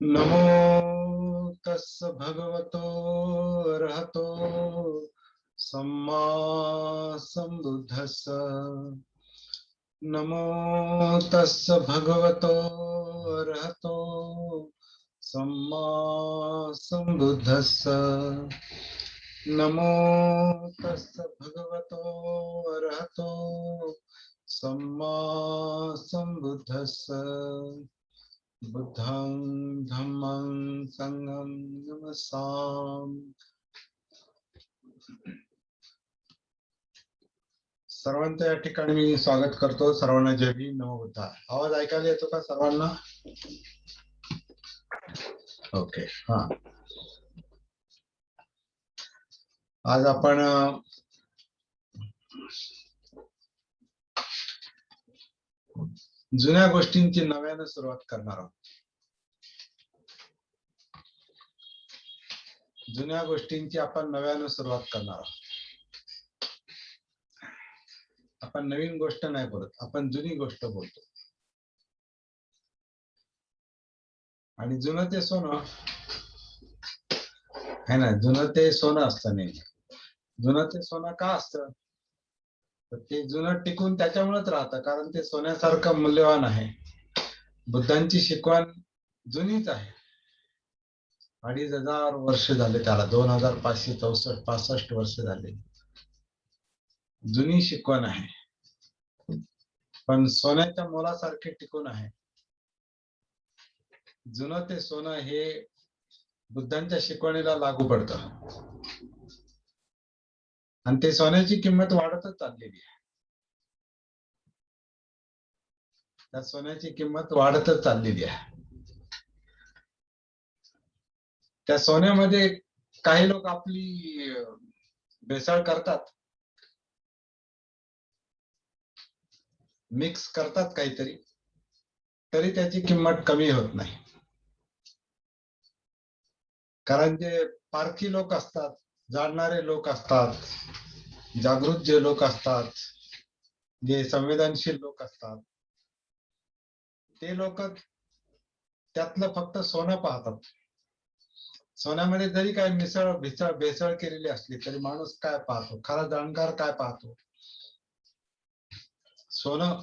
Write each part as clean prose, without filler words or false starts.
नमो तस् भगवतो अरहतो सम्मा सम्बुद्धस्स। नमो तस् भगवतो अरहतो सम्मा सम्बुद्धस्स। नमो तस् भगवतो अरहतो सम्मा सम्बुद्धस्स। बुद्धं धम्मं संघं नमस्सामि। सर्वांचं या ठिकाणी मी स्वागत करतो. सर्वांना जय भीम, नमो बुद्धाय. आवाज ऐकायला येतो का सर्वांना? ओके. हा, आज आपण जुन्या गोष्टींची नव्यानं सुरुवात करणार आहोत. जुन्या गोष्टींची आपण नव्यानं सुरुवात करणार आहोत. आपण नवीन गोष्ट नाही बोलत, आपण जुनी गोष्ट बोलतो. आणि जुनं ते सोनं है ना, जुनं ते सोनं असतं नाही. जुनं ते सोनं का असतं? तर ते जुनं टिकून त्याच्यामुळेच राहतं, कारण ते सोन्यासारखं मूल्यवान आहे. बुद्धांची शिकवण जुनीच आहे. 2500 वर्ष झाले त्याला, 2564-65 वर्ष झाले. जुनी शिकवण आहे, पण सोन्याच्या मोलासारखे टिकून आहे. जुनं ते सोनं हे बुद्धांच्या शिकवणीला लागू पडतं, आणि ते सोन्याची किंमत वाढतच चाललेली आहे. त्या सोन्याची किंमत वाढतच चाललेली आहे. त्या सोन्यामध्ये काही लोक आपली भेसळ करतात, मिक्स करतात काहीतरी, तरी त्याची किंमत कमी होत नाही. कारण जे पारखी लोक असतात, जाणणारे लोक असतात, जागृत जे लोक असतात, जे संवेदनशील लोक असतात, ते लोक त्यातलं फक्त सोनं पाहतात. सोन्यामध्ये जरी काही भेसळ केलेली असली तरी माणूस काय पाहतो? खरा जाणकार काय पाहतो? सोनं.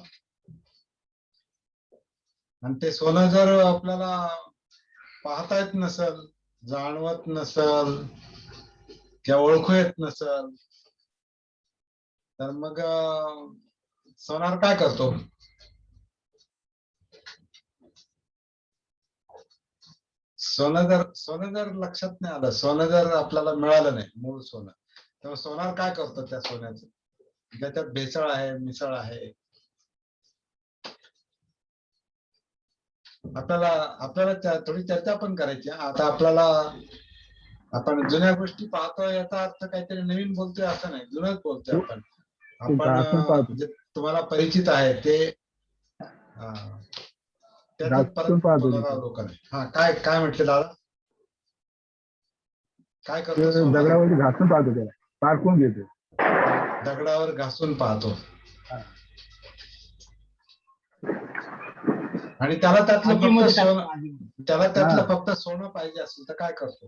आणि ते सोनं जर आपल्याला पाहता येत नसल, जाणवत नसल किंवा ओळखू येत नसल, तर मग सोनार काय करतो? सोनं जर लक्षात नाही आलं, सोनं जर आपल्याला मिळालं नाही, मूळ सोनं, तेव्हा सोनार काय करतो त्या सोन्याचं? त्याच्यात भेसळ आहे, मिसळ आहे. आपल्याला थोडी चर्चा पण करायची. आता आपण जुन्या गोष्टी पाहतोय याचा अर्थ काहीतरी नवीन बोलतोय असं नाही, जुनच बोलतोय आपण जे तुम्हाला परिचित आहे ते त्यातच परत लोकांना. हा, काय म्हटले दादा? काय करतो? दगडावर घासून पाहतो, त्याला पारखून घेतो. दगडावर घासून पाहतो, आणि त्याला त्यातलं फक्त सोनं पाहिजे असेल तर काय करतो?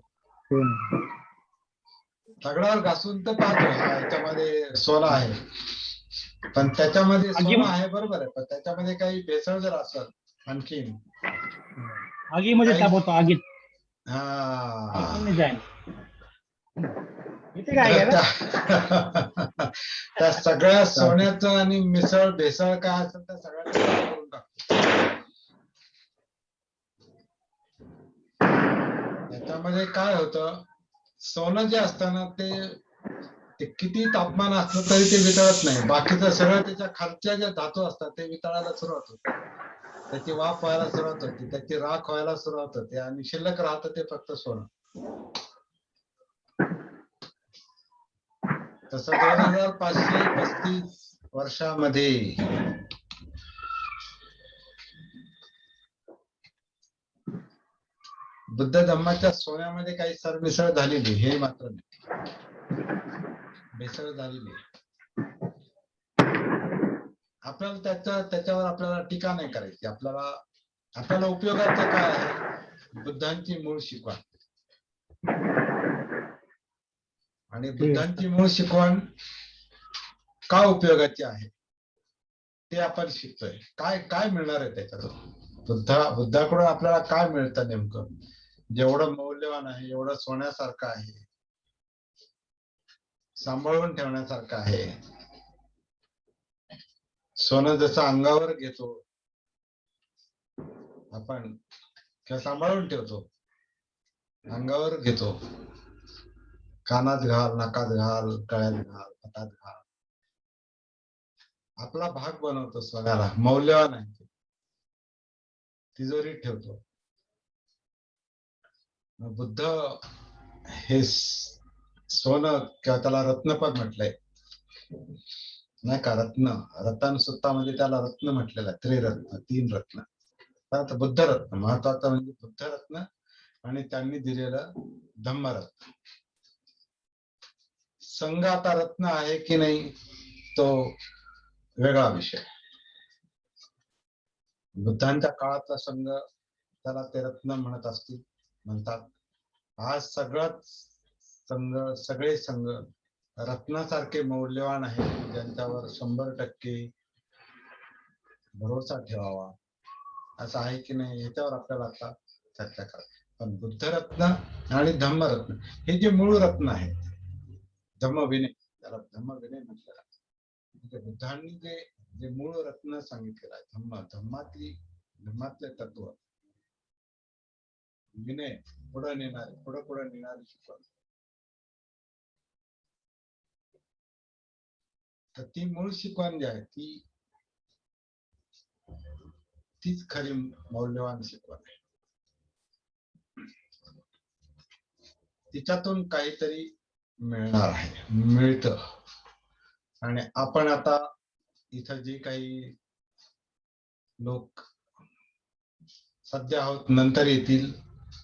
दगडावर घासून तर पाहतो याच्यामध्ये सोनं आहे, पण त्याच्यामध्ये सोनं आहे बरोबर आहे, पण त्याच्यामध्ये काही भेसळ जर असेल आणखीन, आगीमध्ये तापवतो, आगीत. त्या सगळ्या सोन्याचं आणि मिसळ भेसळ काय असेल त्या सगळ्या करून टाकतो. त्याच्यामध्ये काय होतं, सोनं जे असतं ना ते किती तापमान असलं तरी ते वितळत नाही. बाकीचं सगळं त्याच्या खालच्या ज्या धातू असतात ते वितळायला सुरुवात होते, त्याची वाफ व्हायला सुरुवात होते, त्याची राख व्हायला सुरुवात होते, आणि शिल्लक राहतं ते फक्त सोनं. तसं 2535 वर्षामध्ये बुद्ध धम्माच्या सोन्यामध्ये काही सरमिसळ झालेली हे मात्र नाही, भेसळ झालेली. आपल्याला त्याच्यावर आपल्याला टीका नाही करायची. आपल्याला आपल्याला उपयोगाचं काय आहे? बुद्धांची मूळ शिकवण. आणि बुद्धांची मूळ शिकवण का उपयोगाची आहे ते आपण शिकतोय. काय काय मिळणार आहे त्याच्यातून? बुद्धाकडून आपल्याला काय मिळतं नेमकं? जेवढं मौल्यवान आहे, एवढं सोन्यासारखं आहे, सांभाळून ठेवण्यासारखं आहे. सोनं जसं अंगावर घेतो आपण किंवा सांभाळून ठेवतो, अंगावर घेतो, कानात घाल, नाकात घाल, गळ्यात घाल, हातात घाल, आपला भाग बनवतो सोन्याला, मौल्यवान आहे, तिजोरीत ठेवतो. बुद्ध हे सोनं किंवा त्याला रत्न पण म्हटलंय नाही का? रतन सुत्तामध्ये त्याला रत्न म्हटलेलं आहे. त्रिरत्न, 3 रत्न. तर बुद्ध रत्न महत्वाचं म्हणजे बुद्ध रत्न आणि त्यांनी दिलेलं धम्मरत्न. संघ आता रत्न आहे की नाही तो वेगळा विषय. बुद्धांच्या काळातला संघ त्याला ते रत्न म्हणतात. आज सगळे संघ रत्नासारखे मौल्यवान आहे, ज्यांच्यावर 100% भरोसा ठेवावा असं आहे की नाही याच्यावर आपल्याला आता चर्चा करायची. पण बुद्ध रत्न आणि धम्मरत्न हे जे मूळ रत्न आहे, धम्मविनय, त्याला धम्मविनय म्हटलं. म्हणजे बुद्धांनी जे मूळ रत्न सांगितलेलं आहे, धम्मातले तत्व, विनय, पुढे नेणारे शिकवण. तर ती मूळ शिकवण जी आहे तीच खरी मौल्यवान शिकवण आहे. तिच्यातून काहीतरी मिळणार आहे, मिळतं. आणि आपण आता इथं जे काही लोक सध्या आहोत, नंतर येतील,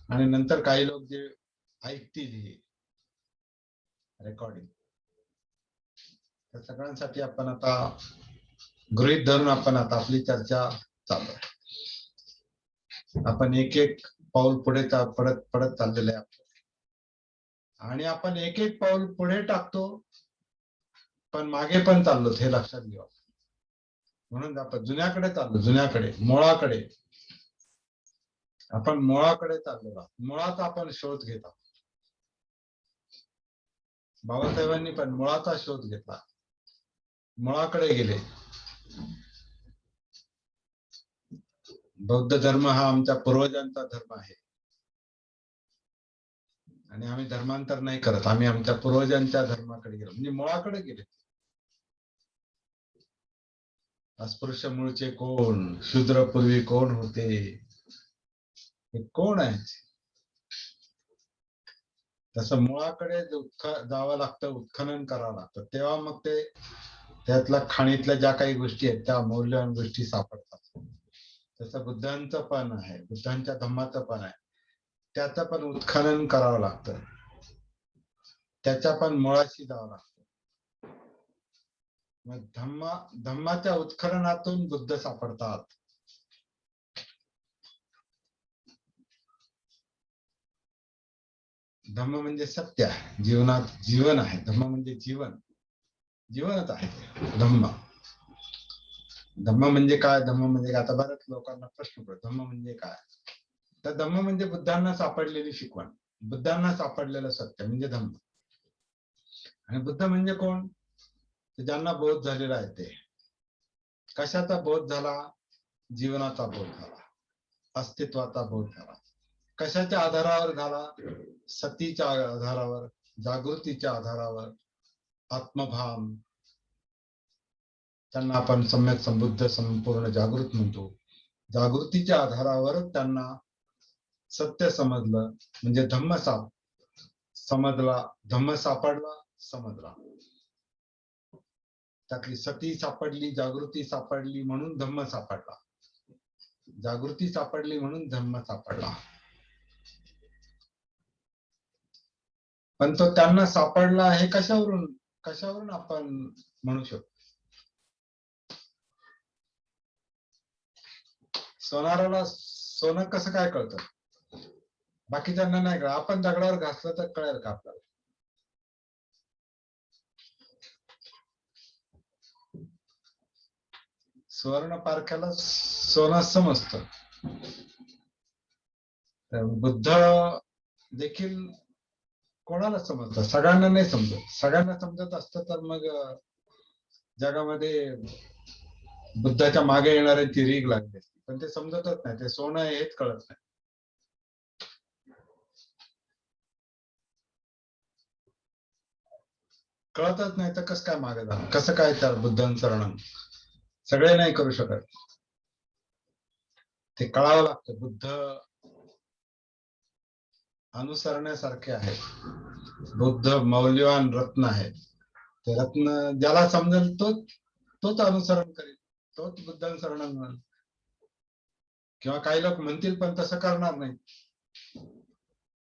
आणि नंतर काही लोक जे ऐकतील हे रेकॉर्डिंग, त्या सगळ्यांसाठी आपण आता गृहीत धरून आपण आता आपली चर्चा चालू आहे. आपण एक एक पाऊल पुढे पडत चाललेलं आहे, आणि आपण एक एक पाऊल पुढे टाकतो पण मागे पण चाललो हे लक्षात घ्या. म्हणून आपण जुन्याकडे चाललो, मुळाकडे चाललो. मुळाचा आपण शोध घेत आहोत. बाबासाहेबांनी पण मुळाचा शोध घेतला, मुळाकडे गेले. बौद्ध धर्म हा आमच्या पूर्वजांचा धर्म आहे आणि आम्ही धर्मांतर नाही करत, आम्ही आमच्या पूर्वजांच्या धर्माकडे गेलो, म्हणजे मुळाकडे गेले. अस्पृश्य मूळचे कोण, शूद्र पूर्वी कोण होते, हे कोण आहे? तसं मुळाकडे जावं लागतं, उत्खनन करावं लागतं, तेव्हा मग ते त्यातल्या खाणीतल्या ज्या काही गोष्टी आहेत त्या मौल्यवान गोष्टी सापडतात. तसं बुद्धांचं पण आहे, बुद्धांच्या धम्माचं पण आहे, त्याचं पण उत्खनन करावं लागतं, त्याच्या पण मुळाशी जावं लागतं. मग धम्माच्या उत्खननातून बुद्ध सापडतात. धम्म म्हणजे सत्य आहे, जीवनात जीवन आहे. धम्म म्हणजे जीवनच आहे. धम्म म्हणजे काय? आता बऱ्याच लोकांना प्रश्न पडतो, धम्म म्हणजे काय? तर धम्म म्हणजे बुद्धांना सापडलेली शिकवण, बुद्धांना सापडलेलं सत्य म्हणजे धम्म. आणि बुद्ध म्हणजे कोण? ज्यांना बोध झालेला आहे. ते कशाचा बोध झाला? जीवनाचा बोध झाला, अस्तित्वाचा बोध झाला. कशाच्या आधारावर झाला? सतीच्या आधारावर, जागृतीच्या आधारावर, आत्मभान, त्यांना आपण सम्यक संबुद्ध संपूर्ण जागृत म्हणतो. जागृतीच्या आधारावर त्यांना सत्य समजलं, म्हणजे धम्म समजला, धम्म सापडला, समजला. त्यातली सती सापडली, जागृती सापडली म्हणून धम्म सापडला, जागृती सापडली म्हणून धम्म सापडला. पण तो त्यांना सापडला हे कशावरून आपण म्हणू शकतो? सोनाराला सोनं कसं काय कळतं? बाकीच्यांना नाही कळत. आपण दगडावर घासलं तर कळेल का आपल्याला? सुवर्ण पारख्याला सोनं समजतं. बुद्ध देखील कोणाला समजतं? सगळ्यांना नाही समजत. सगळ्यांना समजत असतं तर मग जगामध्ये बुद्धाच्या मागे येणाऱ्यांची रीग लागली असती. पण ते समजतच नाही. ते सोनं आहे हेच कळत नाही. कळतच नाही तर कसं काय मागे जाणार? कसं काय तर बुद्धांचरण सगळे नाही करू शकत. ते कळावं लागतं. बुद्ध अनुसरण्यासारखे आहे. बुद्ध मौल्यवान रत्न आहे. ते रत्न ज्याला समजेल तोच अनुसरण करेल, तोच बुद्धांचरण म्हणेल. किंवा काही लोक म्हणतील पण तसं करणार नाही.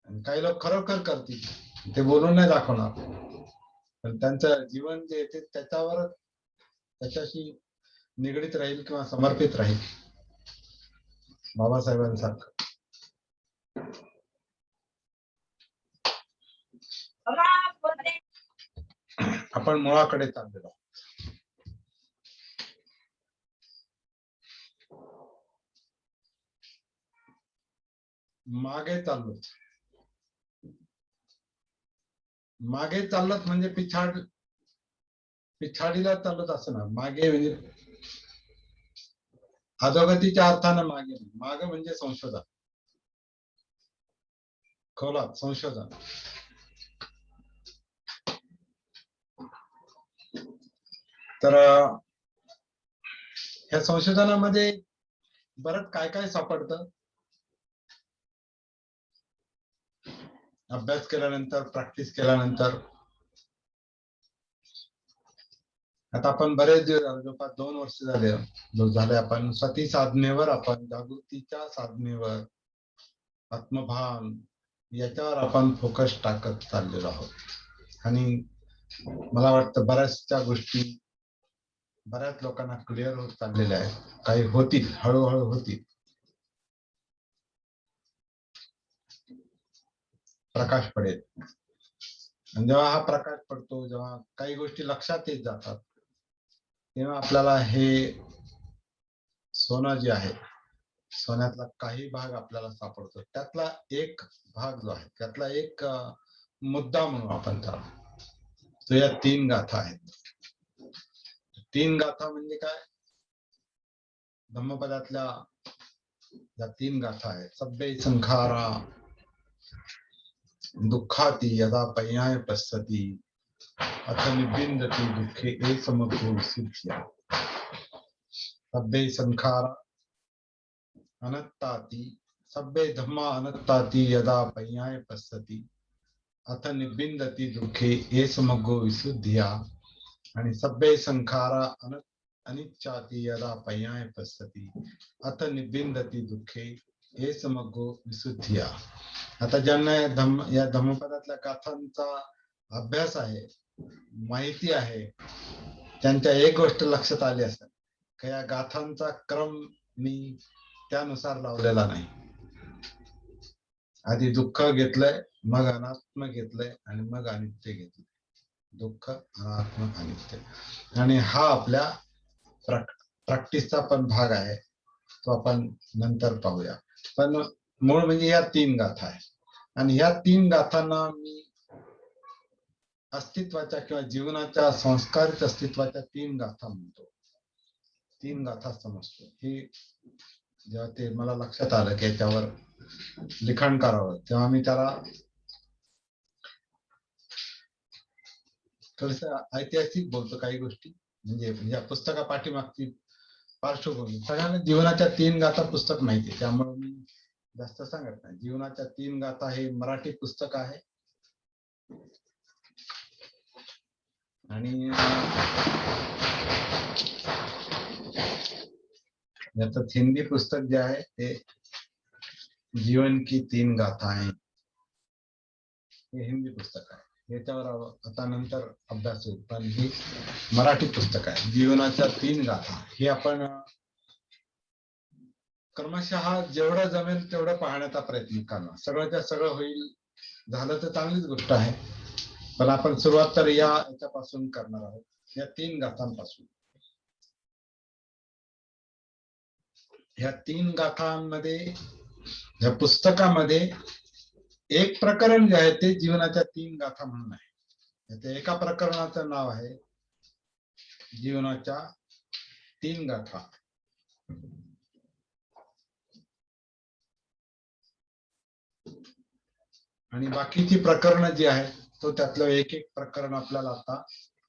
आणि काही लोक खरोखर करतील, ते बोलून नाही दाखवणार. पण त्यांचं जीवन जे ते त्याच्याशी निगडीत राहील किंवा समर्पित राहील. बाबासाहेबांसारखं. आपण मुळाकडे चाललेलो. मागे चाललो. मागे चालत म्हणजे पिछाडीला चालत असं ना. मागे म्हणजे अधोगतीच्या अर्थानं मागे. मागे म्हणजे संशोधन, खोलात संशोधन. तर ह्या संशोधनामध्ये बरंच काय काय सापडतं. अभ्यास केल्यानंतर, प्रॅक्टिस केल्यानंतर. आता आपण बरेच जवळपास 2 वर्ष झाले आपण सती साधनेवर, आपण जागृतीच्या साधनेवर, आत्मभान याच्यावर आपण फोकस टाकत चाललेलो आहोत. आणि मला वाटतं बऱ्याचशा गोष्टी बऱ्याच लोकांना क्लिअर होत चाललेल्या आहेत. काही होतील, हळूहळू होतील. प्रकाश पडेल. आणि जेव्हा हा प्रकाश पडतो, जेव्हा काही गोष्टी लक्षात येत जातात, तेव्हा आपल्याला हे सोनं जे आहे, सोन्यातला काही भाग आपल्याला सापडतो. त्यातला एक भाग जो आहे, त्यातला एक मुद्दा म्हणून आपण त्याला, तो या 3 गाथा आहेत. 3 गाथा म्हणजे काय? धम्मपदातल्या या 3 गाथा आहेत. सब्बे संखारा दुःखाती यदा पय्याय पश्यति अथ निबिंदति दुःखे ए समग्रो विसुद्ध्या. सब्बे संखारा अनत्ताति, सब्बे धम्मा अनत्ताति यदा पय्याय पश्यति अथ निबिंदति दुःखे ए समग्रो विसुद्ध्या. आणि सब्बे संखारा अनिच्चाति यदा पय्याय पश्यति अथ निबिंदति दुःखे हे समग्रो विसुद्ध्या. आता ज्यांना या धम्मपदातल्या गाथांचा अभ्यास आहे, माहिती आहे, त्यांच्या एक गोष्ट लक्षात आली असेल की या गाथांचा क्रम मी त्यानुसार लावलेला नाही. आधी दुःख घेतलंय, मग अनात्म घेतलंय आणि मग अनित्य घेतलंय. दुःख, अनात्म, अनित्य. आणि हा आपल्या प्रॅक्टिसचा पण भाग आहे, तो आपण नंतर पाहूया. पण मूळ म्हणजे या 3 गाथा आहेत. आणि ह्या 3 गाथांना मी अस्तित्वाच्या किंवा जीवनाच्या संस्कारित अस्तित्वाच्या 3 गाथा म्हणतो. 3 गाथा समजतो. हे जेव्हा ते मला लक्षात आलं की याच्यावर लिखाण करावं, तेव्हा मी त्याला थोडस ऐतिहासिक बोलतो. काही गोष्टी म्हणजे या पुस्तका पाठीमागची पार्श्वभूमी. सगळ्यांना जीवनाच्या 3 गाथा पुस्तक माहिती आहे, त्यामुळे मी जास्त सांगत नाही. जीवनाच्या 3 गाथा हे मराठी पुस्तक आहे. आणि याचं हिंदी पुस्तक जे आहे ते जीवन की 3 गाथाएं, हे हिंदी पुस्तक आहे. याच्यावर आता नंतर अभ्यास होईल. पण हे मराठी पुस्तक आहे, जीवनाच्या 3 गाथा. हे आपण क्रमशः जेवढं जमेल तेवढं पाहण्याचा प्रयत्न करणार. सगळंच्या सगळं होईल झालं तर चांगलीच गोष्ट आहे, पण आपण सुरुवात तर याच्यापासून करणार आहोत, या 3 गाथांपासून. ह्या 3 गाथांमध्ये, या पुस्तकामध्ये एक प्रकरण जे आहे ते जीवनाच्या 3 गाथा म्हणून आहे. त्या एका प्रकरणाचं नाव आहे जीवनाच्या 3 गाथा. आणि बाकीची प्रकरणं जी आहेत तो त्यातलं एक एक प्रकरण आपल्याला आता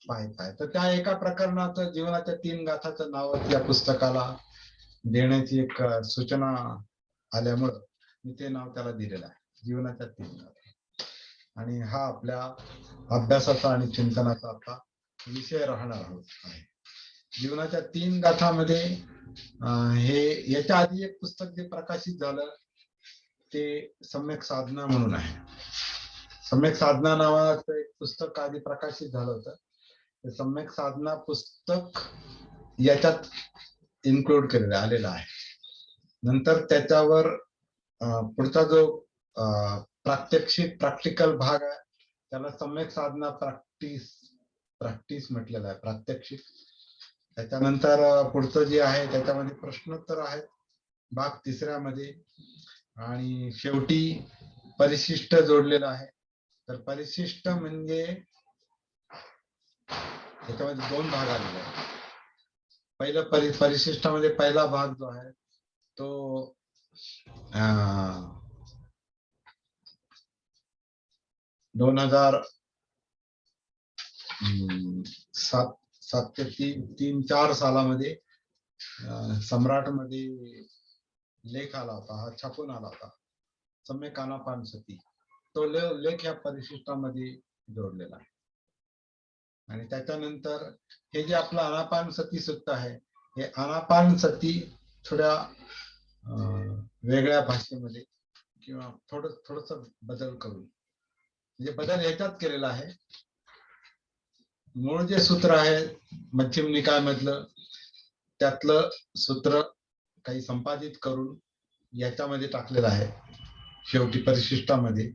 पाहायचं आहे. तर त्या एका प्रकरणाचं जीवनाच्या 3 गाथाचं नाव या पुस्तकाला देण्याची एक सूचना आल्यामुळं मी ते नाव त्याला दिलेलं आहे, जीवनाच्या 3 गाथा. आणि हा आपल्या अभ्यासाचा आणि चिंतनाचा आता विषय राहणार आहे. जीवनाच्या 3 गाथामध्ये हे याच्या आधी एक पुस्तक जे प्रकाशित झालं ते सम्यक साधना म्हणून आहे. सम्यक साधना नावाचं एक पुस्तक आधी प्रकाशित झालं होतं. ते सम्यक साधना पुस्तक याच्यात इन्क्लूड केलेलं आलेलं आहे. नंतर त्याच्यावर पुढचा जो प्रात्यक्षिक प्रॅक्टिकल भाग आहे त्याला सम्यक साधना प्रॅक्टिस म्हटलेलं आहे, प्रात्यक्षिक. त्याच्यानंतर पुढचं जे आहे त्याच्यामध्ये प्रश्नोत्तर आहेत भाग 3 मध्ये. आणि शेवटी परिशिष्ट जोडलेलं आहे. तर परिशिष्ट म्हणजे त्याच्यामध्ये 2 भाग आलेले आहेत. पहिलं परिशिष्टामध्ये पहिला भाग जो आहे तो 2007 ते 3-4 सालामध्ये सम्राट मध्ये लेख आला होता, हा छापून आला होता, सम्यक आनापानसती. तो लेख या परिशिष्टामध्ये जोडलेला आहे. आणि त्याच्यानंतर हे जे आपलं आनापानसती सूक्त आहे, हे आनापानसती थोड्या वेगळ्या भाषेमध्ये किंवा थोडस बदल करून, म्हणजे बदल ह्याच्यात केलेला आहे. मूळ जे सूत्र आहे मध्यम निकाय मधलं त्यातलं सूत्र काही संपादित करून याच्यामध्ये टाकलेलं आहे शेवटी परिशिष्टामध्ये,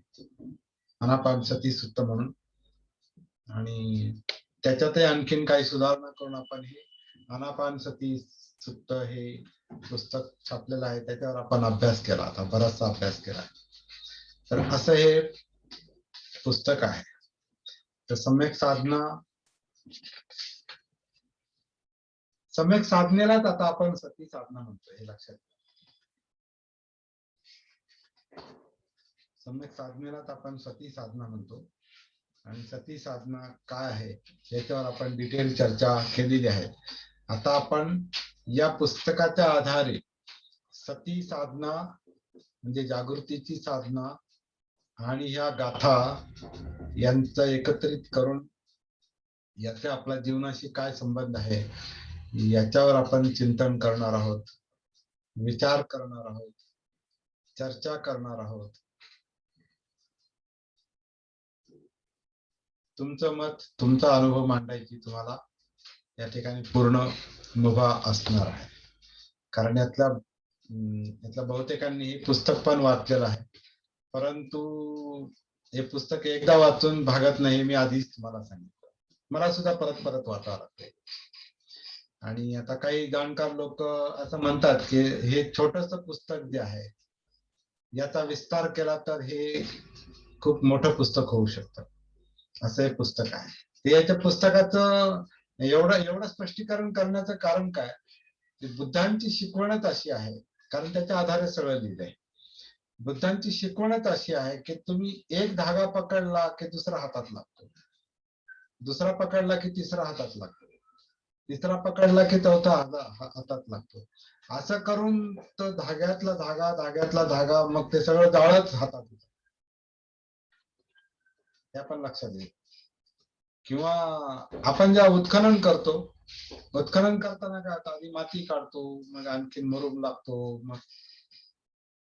आनापानसती सूक्त म्हणून. आणि त्याच्यातही आणखीन काही सुधारणा करून आपण हे आनापानसती सूक्त हे पुस्तक छापलेलं आहे, त्याच्यावर आपण अभ्यास केला, आता बराचसा अभ्यास केला. तर असं हे पुस्तक आहे. तर सम्यक साधनेलाच आता आपण सती साधना म्हणतो, हे लक्षात घ्या. सम्यक साधनेलाच आपण सती साधना म्हणतो. आणि सती साधना काय आहे याच्यावर आपण डिटेल चर्चा केलेली आहे. आता आपण या पुस्तकाच्या आधारे सती साधना म्हणजे जागृतीची साधना आणि ह्या गाथा यांचं एकत्रित करून याचा आपल्या जीवनाशी काय संबंध आहे याच्यावर आपण चिंतन करणार आहोत, विचार करणार आहोत, चर्चा करणार आहोत. तुमचं मत, तुमचा अनुभव मांडायची तुम्हाला या ठिकाणी पूर्ण मुभा असणार आहे. कारण यातल्या बहुतेकांनी हे पुस्तक पण वाचलेलं आहे, परंतु हे पुस्तक एकदा वाचून भागत नाही, मी आधीच तुम्हाला सांगितलं. मला सुद्धा परत परत वाचावं लागते. आणि आता काही जाणकार लोक असं म्हणतात की हे छोटस पुस्तक जे आहे याचा विस्तार केला तर हे खूप मोठं पुस्तक होऊ शकतं. असं हे पुस्तक आहे. ते याच्या पुस्तकाचं एवढं स्पष्टीकरण करण्याचं कारण काय, बुद्धांची शिकवणच अशी आहे, कारण त्याच्या आधारे सगळं लिहिलंय. बुद्धांची शिकवणच अशी आहे की तुम्ही एक धागा पकडला की दुसरा हातात लागतो, दुसरा पकडला की तिसरा हातात लागतो, तिसरा पकडला की चौथा हातात लागतो. असं करून तो धाग्यातला धागा मग ते सगळं जाळच हातात येतं. हे आपण लक्षात घ्या. किंवा आपण जेव्हा उत्खनन करतो, उत्खनन करताना काय होतं, आधी माती काढतो, मग आणखीन मुरुम लागतो, मग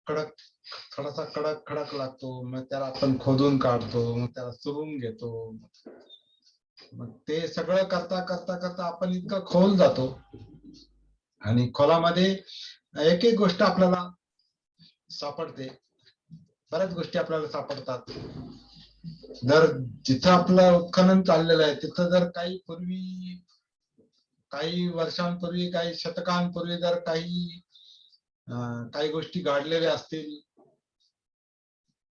थोडासा कडक खडक लागतो, मग त्याला आपण खोदून काढतो, मग त्याला चुरून घेतो. मग ते सगळं करता करता करता आपण इतकं खोल जातो आणि खोलामध्ये एक एक गोष्ट आपल्याला सापडते, बऱ्याच गोष्टी आपल्याला सापडतात. जर जिथं आपलं उत्खनन चाललेलं आहे तिथं जर काही वर्षांपूर्वी, काही शतकांपूर्वी जर काही गोष्टी घडलेल्या असतील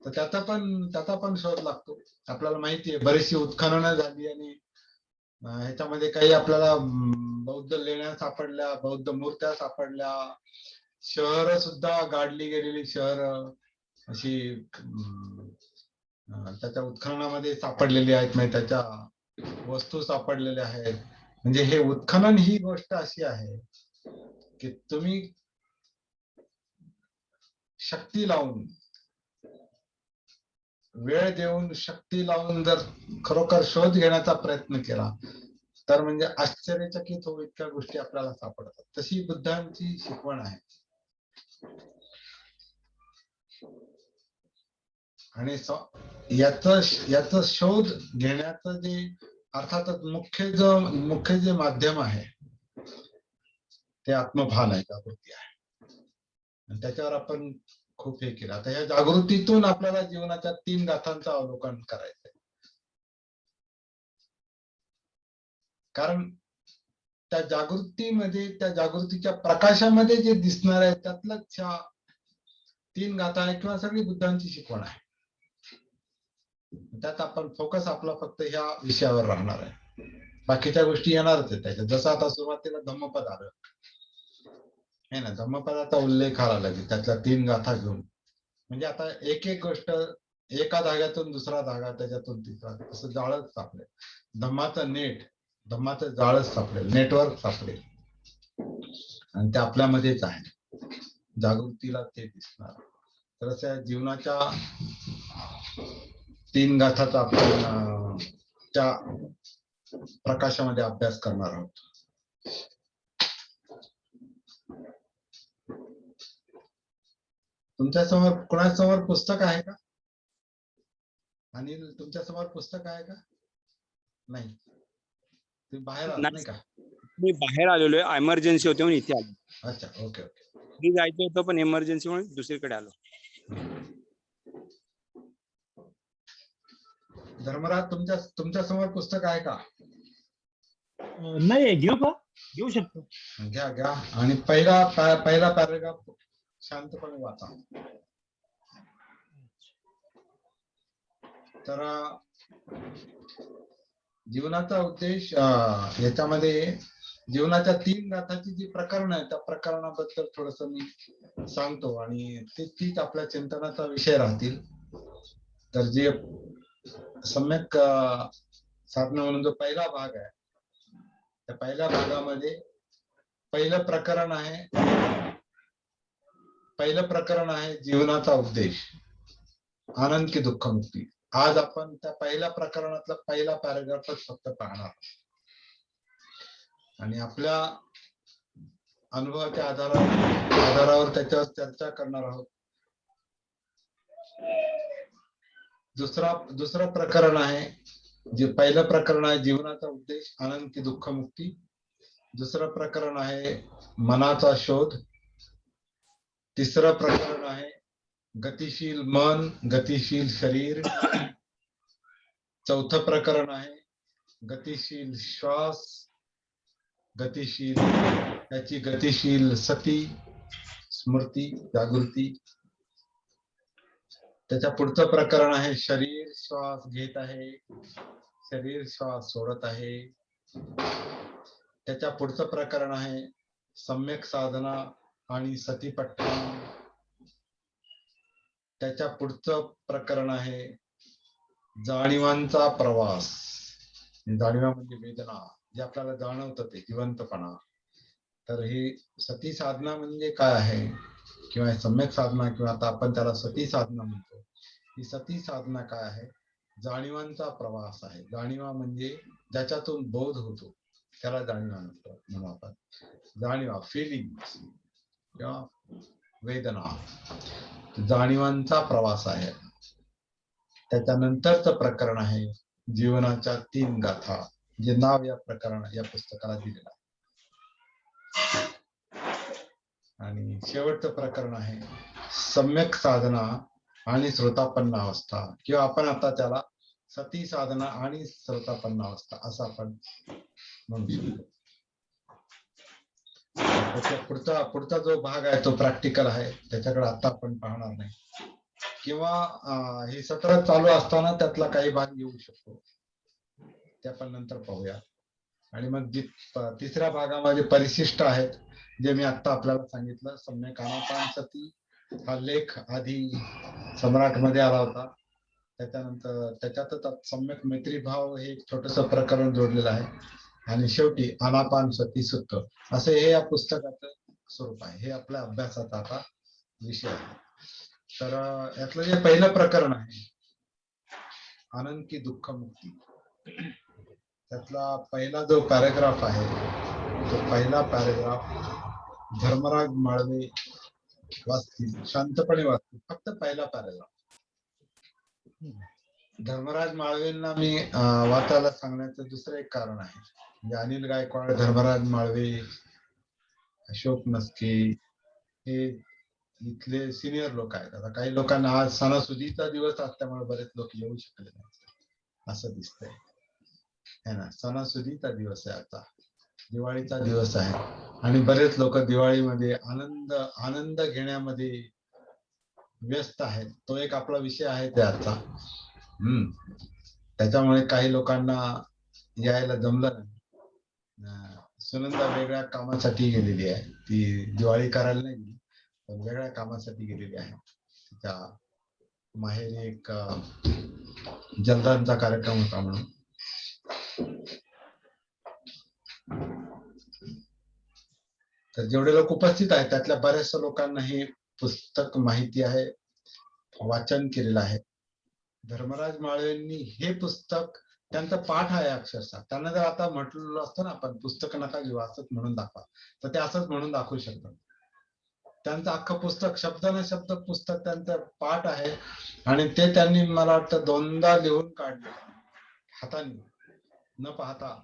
तर त्याचा पण शोध लागतो. आपल्याला माहिती आहे बरीचशी उत्खननं झाली आणि ह्याच्यामध्ये काही आपल्याला बौद्ध लेण्या सापडल्या, बौद्ध मूर्त्या सापडल्या, शहरं सुद्धा गाडली गेलेली शहरं अशी त्याच्या उत्खननामध्ये सापडलेली आहेत, म्हणजे त्याच्या वस्तू सापडलेल्या आहेत. म्हणजे हे उत्खनन ही गोष्ट अशी आहे की तुम्ही शक्ती लावून, वेळ देऊन, शक्ती लावून जर खरोखर शोध घेण्याचा प्रयत्न केला तर म्हणजे आश्चर्यचकित होऊ इतक्या गोष्टी आपल्याला सापडतात. तशी बुद्धांची शिकवण आहे. आणि याचा शोध घेण्याचं जे अर्थातच मुख्य जे माध्यम आहे ते आत्मभान आहे, जागृती आहे. आणि त्याच्यावर आपण खूप हे केलं. आता या जागृतीतून आपल्याला जीवनाच्या 3 गाथांचं अवलोकन करायचंय. कारण त्या जागृतीमध्ये, त्या जागृतीच्या प्रकाशामध्ये जे दिसणार आहे त्यातलंच ह्या 3 गाथा आहे किंवा सगळी बुद्धांची शिकवण आहे. त्यात आपण फोकस आपला फक्त ह्या विषयावर राहणार आहे. बाकीच्या गोष्टी येणारच आहेत त्याच्यात. जसं आता सुरुवातीला धम्मपद आलं आहे ना, धम्मपदाचा उल्लेख आला लगेच त्यातल्या 3 गाथा घेऊन. म्हणजे आता एक एक गोष्ट एका धाग्यातून दुसरा धागा, त्याच्यातून तिसरा, असं जाळच सापडेल. धम्माचं जाळच सापडेल, नेटवर्क सापडेल. आणि ते आपल्यामध्येच आहे. जागृतीला ते दिसणार. तर अशा जीवनाच्या 3 गाथाचा आपण त्या प्रकाशामध्ये अभ्यास करणार आहोत. तुमच्यासमोर कोणासमोर पुस्तक आहे का? अनिल, तुमच्यासमोर पुस्तक आहे का? नाही, तुम्ही बाहेर आहात नाही का? मी बाहेर आलेलो आहे, एमर्जन्सी होती म्हणून इथे आलो. अच्छा, ओके ओके. मी जायचं होतं पण एमर्जन्सी म्हणून दुसरीकडे आलो. धर्मराज, तुमच्या समोर पुस्तक आहे का? नाही, घेऊ का? घेऊ शकतो. घ्या आणि पहिला पॅराग्राफ शांतपणे वाचा. तर जीवनाचा उद्देश याच्यामध्ये जीवनाच्या 3 गाथाची जी प्रकरण आहे त्या प्रकरणाबद्दल थोडस मी सांगतो आणि तीच आपल्या चिंतनाचा विषय राहतील. तर जे सम्यक साधना म्हणून जो पहिला भाग आहे, त्या पहिल्या भागामध्ये पहिलं प्रकरण आहे जीवनाचा उद्देश, आनंद की दुःख मुक्ती. आज आपण त्या पहिल्या प्रकरणातला पहिला पॅराग्राफच फक्त पाहणार आणि आपल्या अनुभवाच्या आधारावर त्याच्यावर चर्चा करणार आहोत. दुसरं प्रकरण आहे, जे पहिलं प्रकरण आहे जीवनाचा उद्देश, आनंद की दुःख मुक्ती. दुसरं प्रकरण आहे मनाचा शोध. तिसरं प्रकरण आहे गतिशील मन, गतिशील शरीर. चौथं प्रकरण आहे गतिशील श्वास, त्याची गतिशील सती, स्मृती, जागृती. त्याच्या पुढचं प्रकरण आहे शरीर श्वास घेत आहे, शरीर श्वास सोडत आहे. त्याच्या पुढचं प्रकरण आहे सम्यक साधना आणि सतीपट्टण. त्याच्या पुढचं प्रकरण आहे जाणीवांचा प्रवास. जाणीवा म्हणजे वेदना, जे आपल्याला जाणवतं ते जिवंतपणा. तर ही सती साधना म्हणजे काय आहे किंवा सम्यक साधना किंवा आता आपण त्याला सती साधना म्हणतो. ही सती साधना काय आहे? जाणीवांचा प्रवास आहे. जाणीवा म्हणजे ज्याच्यातून बोध होतो त्याला जाणीवा म्हणतो आपण. जाणीवा, फिलिंग किंवा वेदना, जाणीवांचा प्रवास आहे. त्याच्यानंतरचं प्रकरण आहे जीवनाच्या 3 गाथा, जे नाव या पुस्तकाला दिलेलं आहे. आणि शेवटचं प्रकरण आहे सम्यक साधना आणि श्रोतापन्न अवस्था, किंवा आपण आता त्याला सती साधना आणि श्रोतापन्न अवस्था असं आपण म्हणू शकतो. पुढचा जो भाग आहे तो प्रॅक्टिकल आहे, त्याच्याकडे आता आपण पाहणार नाही, किंवा हे सत्र चालू असताना त्यातला काही भाग येऊ शकतो, ते आपण नंतर पाहूया. आणि मग तिसऱ्या भागामध्ये परिशिष्ट आहेत, जे मी आता आपल्याला सांगितलं. सम्यक आनापान सती हा लेख आधी सम्राट मध्ये आला होता, त्याच्यानंतर त्याच्यातच सम्यक मैत्री भाव हे एक छोटस प्रकरण जोडलेलं आहे, आणि शेवटी आनापान सती सुत्त असे हे या पुस्तकाचं स्वरूप आहे. हे आपल्या अभ्यासाचा आता विषय आहे. तर यातलं जे पहिलं प्रकरण आहे आनंद की दुःख मुक्ती, त्यातला पहिला जो पॅरेग्राफ आहे तो पहिला पॅरेग्राफ धर्मराज माळवे वाचतील, शांतपणे वाचतील, फक्त पहिला पॅरेग्राफ. धर्मराज माळवेंना मी वाचायला सांगण्याचं दुसरं एक कारण आहे, म्हणजे अनिल गायकवाड, धर्मराज माळवे, अशोक नस्के हे इथले सिनियर लोक आहेत. आता काही लोकांना आज सणासुदीचा दिवस असल्यामुळे बरेच लोक येऊ शकले नाही असं दिसतंय, है ना. सणासुदीचा दिवस आहे, आता दिवाळीचा दिवस आहे, आणि बरेच लोक दिवाळीमध्ये आनंद घेण्यामध्ये व्यस्त आहेत. तो एक आपला विषय आहे त्याचा. त्याच्यामुळे काही लोकांना यायला जमलं नाही. सुनंदा वेगळ्या कामासाठी गेलेली आहे, ती दिवाळी करायला नाही गेली, पण वेगळ्या कामासाठी गेलेली आहे. तिच्या माहेरी एक जलदानचा कार्यक्रम होता म्हणून. तर जेवढे लोक उपस्थित आहेत त्यातल्या बऱ्याचशा लोकांना हे पुस्तक माहिती आहे, वाचन केलेलं आहे. धर्मराज माळवेंनी हे पुस्तक त्यांचा पाठ आहे अक्षरशः. त्यांना जर आता म्हटलेलं असतं ना आपण पुस्तक नका घेऊ, असंच म्हणून दाखवा, तर ते असंच म्हणून दाखवू शकतात. त्यांचं अख्खं पुस्तक शब्द न शब्द पुस्तक त्यांचं पाठ आहे, आणि ते त्यांनी मला वाटतं 2दा लिहून काढले हाताने न पाहता.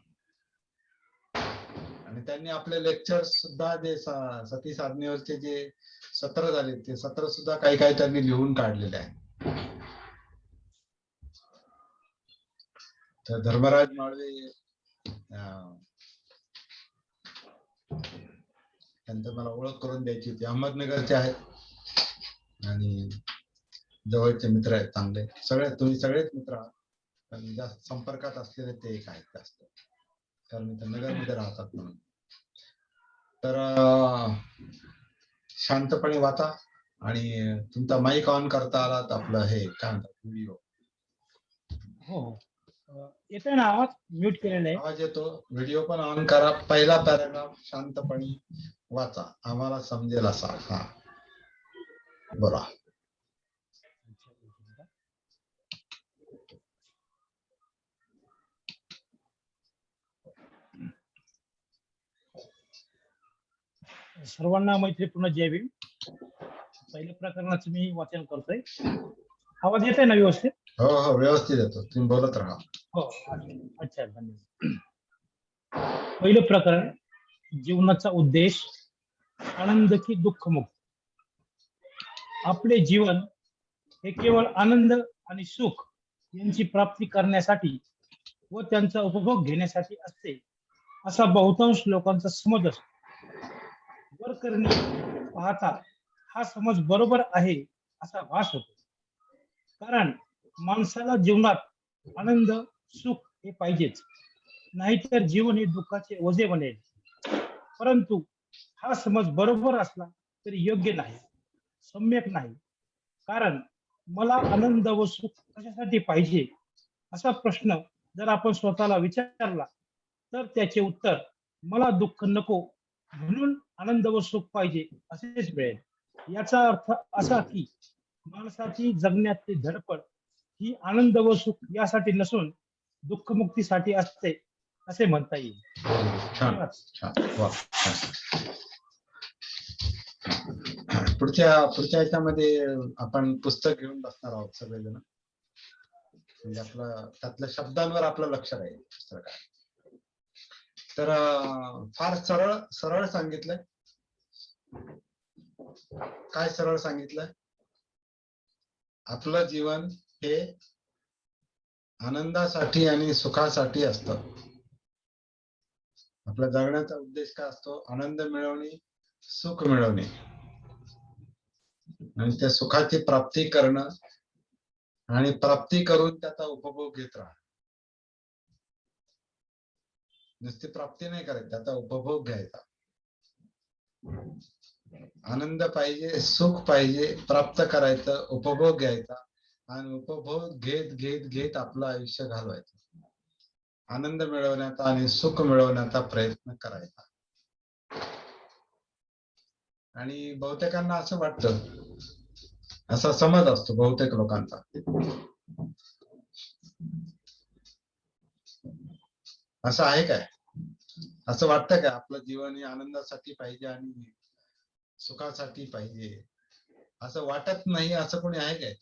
आणि त्यांनी आपले लेक्चर सुद्धा जे सती साधनेवरचे जे सत्र झाले ते सत्र सुद्धा काही काही त्यांनी लिहून काढलेले आहे. तर धर्मराज माळवे त्यांचं मला ओळख करून द्यायची होती. अहमदनगरचे आहेत आणि जवळचे मित्र आहेत, चांगले सगळे, तुम्ही सगळेच मित्र आहात, पण जास्त संपर्कात असलेले ते एक आहेत जास्त, कारण इथं नगरमध्ये राहतात म्हणून. तर शांतपणे वाचा, आणि तुमचा माईक ऑन करता आला तर आपलं हे काय म्हणतात व्हिडिओ. हो येतोय ना आवाज? म्यूट केलेला आहे. आवाज येतो, व्हिडिओ पण ऑन करा. पहिला पॅराग्राफ शांतपणे वाचा, आम्हाला समजेल असा. हा बोला. सर्वांना मैत्रीपूर्ण जय भीम. पहिल्या प्रकरणाचं मी वाचन करतोय. आवाज येतोय ना व्यवस्थित? हो हो व्यवस्थित येतो, तुम्ही बोलत राहा. हो अच्छा धन्यवाद. पहिलं प्रकरण, जीवनाचा उद्देश आनंद की दुःख मुक्त. आपले जीवन हे केवळ आनंद आणि सुख यांची प्राप्ती करण्यासाठी व त्यांचा उपभोग घेण्यासाठी असते असा बहुतांश लोकांचा समज असतो. वर करणे पाहता हा समज बरोबर आहे असा भास होतो, कारण माणसाला जीवनात आनंद सुख हे पाहिजेच, नाहीतर जीवन हे दुःखाचे ओझे बनेल. परंतु हा समज बरोबर असला तरी योग्य नाही, सम्यक नाही. कारण मला आनंद व सुख कशासाठी पाहिजे असा प्रश्न जर आपण स्वतःला विचारला तर त्याचे उत्तर मला दुःख नको म्हणून आनंद व सुख पाहिजे असेच मिळेल. याचा अर्थ असा की माणसाची जगण्याची धडपड ही आनंद व सुख यासाठी नसून दुःखमुक्तीसाठी असते असे म्हणता येईल. छान छान वा. पुढच्या याच्यामध्ये आपण पुस्तक घेऊन बसणार आहोत सगळेजण, म्हणजे आपलं त्यातल्या शब्दांवर आपलं लक्ष राहील पुस्तक. तर फार सरळ सांगितलंय, काय सरळ सांगितलं? आपलं जीवन हे आनंदासाठी आणि सुखासाठी असतं. आपल्या जगण्याचा उद्देश काय असतो? आनंद मिळवणे, सुख मिळवणे आणि त्या सुखाची प्राप्ती करणं आणि प्राप्ती करून त्याचा उपभोग घेत राहा. नुसती प्राप्ती नाही करायची, त्याचा उपभोग घ्यायचा. आनंद पाहिजे, सुख पाहिजे, प्राप्त करायचं, उपभोग घ्यायचा आणि उपभोग घेत घेत घेत आपलं आयुष्य घालवायचं. आनंद मिळवण्याचा आणि सुख मिळवण्याचा प्रयत्न करायचा. आणि बहुतेकांना असं वाटतं, असा समज असतो बहुतेक लोकांचा, असं आहे काय? असं वाटतं काय आपलं जीवन हे आनंदासाठी पाहिजे आणि सुखासाठी पाहिजे? असं वाटत नाही असं कोणी आहे काय?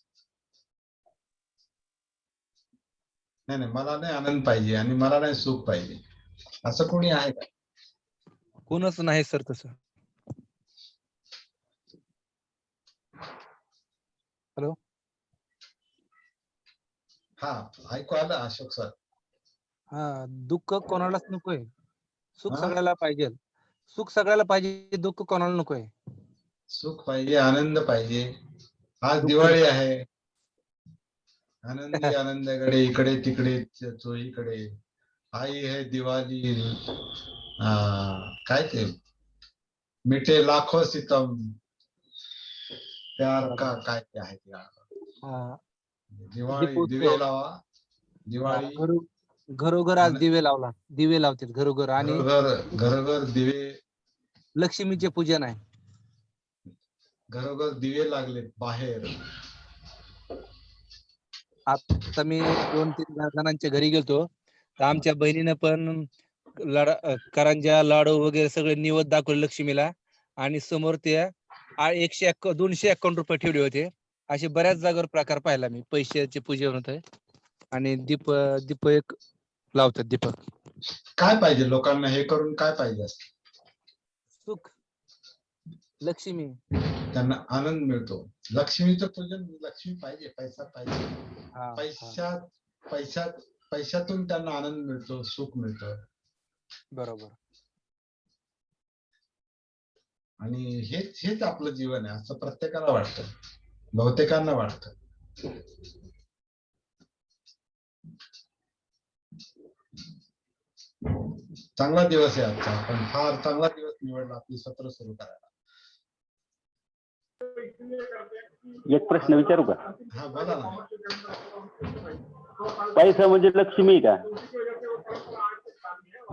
नाही नाही, मला नाही आनंद पाहिजे आणि मला नाही सुख पाहिजे असं कोणी आहे का? कोणच नाही सर तसं. हॅलो. हा, ऐकू आलं अशोक सर? हा, दुःख कोणालाच नकोय, सुख हा? सगळ्याला पाहिजे. सुख सगळ्याला पाहिजे, दुःख कोणाला नकोय. सुख पाहिजे, आनंद पाहिजे. आज दुःख दिवाळी आहे, आनंदी आनंदकडे, इकडे तिकडे चोहीकडे. आई है दिवाळी, काय ते, मिटे लाखो सितम, प्यार का काय ते आहे ते गाणं. हा, दिवाळी, दीपोत्सव. दिवे लावा, हा, दिवाळी. घरोघर आज दिवे लावला, दिवे लावतात घरोघर आणि घरोघर घरोघर दिवे, लक्ष्मीचे पूजन आहे. घरोघर दिवे लागले बाहेर. आता मी 2-3 जणांच्या घरी गेलतो, तर आमच्या बहिणीनं पण करंज्या, लाडू वगैरे सगळे निवद दाखवले लक्ष्मीला आणि समोर त्या 251 रुपये ठेवले होते. असे बऱ्याच जागेवर प्रकार पाहिला मी. पैशाचे पूजन होत आणि दीप एक लावतात दीपक. काय पाहिजे लोकांना हे करून? काय पाहिजे असतं? सुख, लक्ष्मी, त्यांना आनंद मिळतो. लक्ष्मीचं पूजन, लक्ष्मी पाहिजे, पैसा पाहिजे. हा, पैशातून त्यांना आनंद मिळतो, सुख मिळतं. बरोबर. आणि हेच आपलं जीवन आहे असं प्रत्येकाला वाटतं, बहुतेकांना वाटतं. चांगला दिवस आहे आजचा, आपण फार चांगला दिवस निवडला आपली सत्र सुरू करायला. एक प्रश्न विचारू का? हा, बोला ना. पैसा म्हणजे लक्ष्मी का?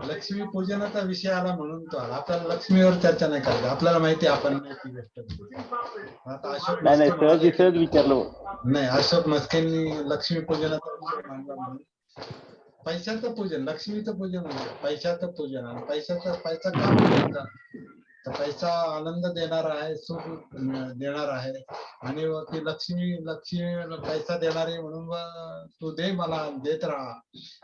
लक्ष्मी पूजनाचा विषय आला म्हणून तो आला. आपल्याला लक्ष्मीवर चर्चा नाही करायची, आपल्याला माहिती आहे आपण नाही ती गोष्ट. आता अशोक नाही मस्के म्हणाले सहज विचारलो. नाही, अशोक मस्केंनी लक्ष्मी पूजनाचा विषय मांडला म्हणून. पैशाचं पूजन, लक्ष्मीचं पूजन म्हणजे पैशाचं पूजन. आणि पैसा का पूजन? तर पैसा आनंद देणार आहे, सुख देणार आहे आणि ती लक्ष्मी पैसा देणारी म्हणून तू दे, मला देत राहा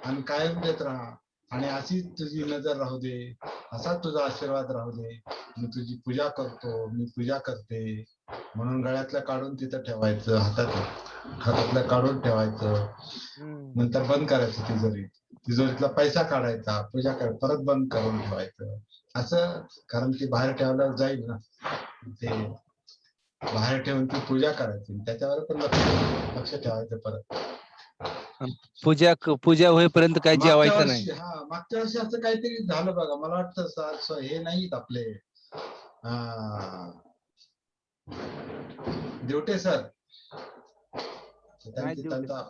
आणि कायम देत राहा आणि अशीच तुझी नजर राहू दे, असा तुझा आशीर्वाद राहू दे. मी तुझी पूजा करतो, मी पूजा करते म्हणून गळ्यातलं काढून तिथं ठेवायचं, हातातलं काढून ठेवायचं, नंतर बंद करायचं तिजोरीतला पैसा काढायचा, पूजा परत बंद करून ठेवायचं असं. कारण ती बाहेर ठेवल्यावर जाईल ना, ते बाहेर ठेवून ती पूजा करायची, त्याच्यावर पण लक्ष ठेवायचं. परत पूजा होईपर्यंत काय जेवायचं नाही. मागच्या वर्षी असं काहीतरी झालं बघा, मला वाटतं हे नाहीत आपले देवटे सर, त्यांचा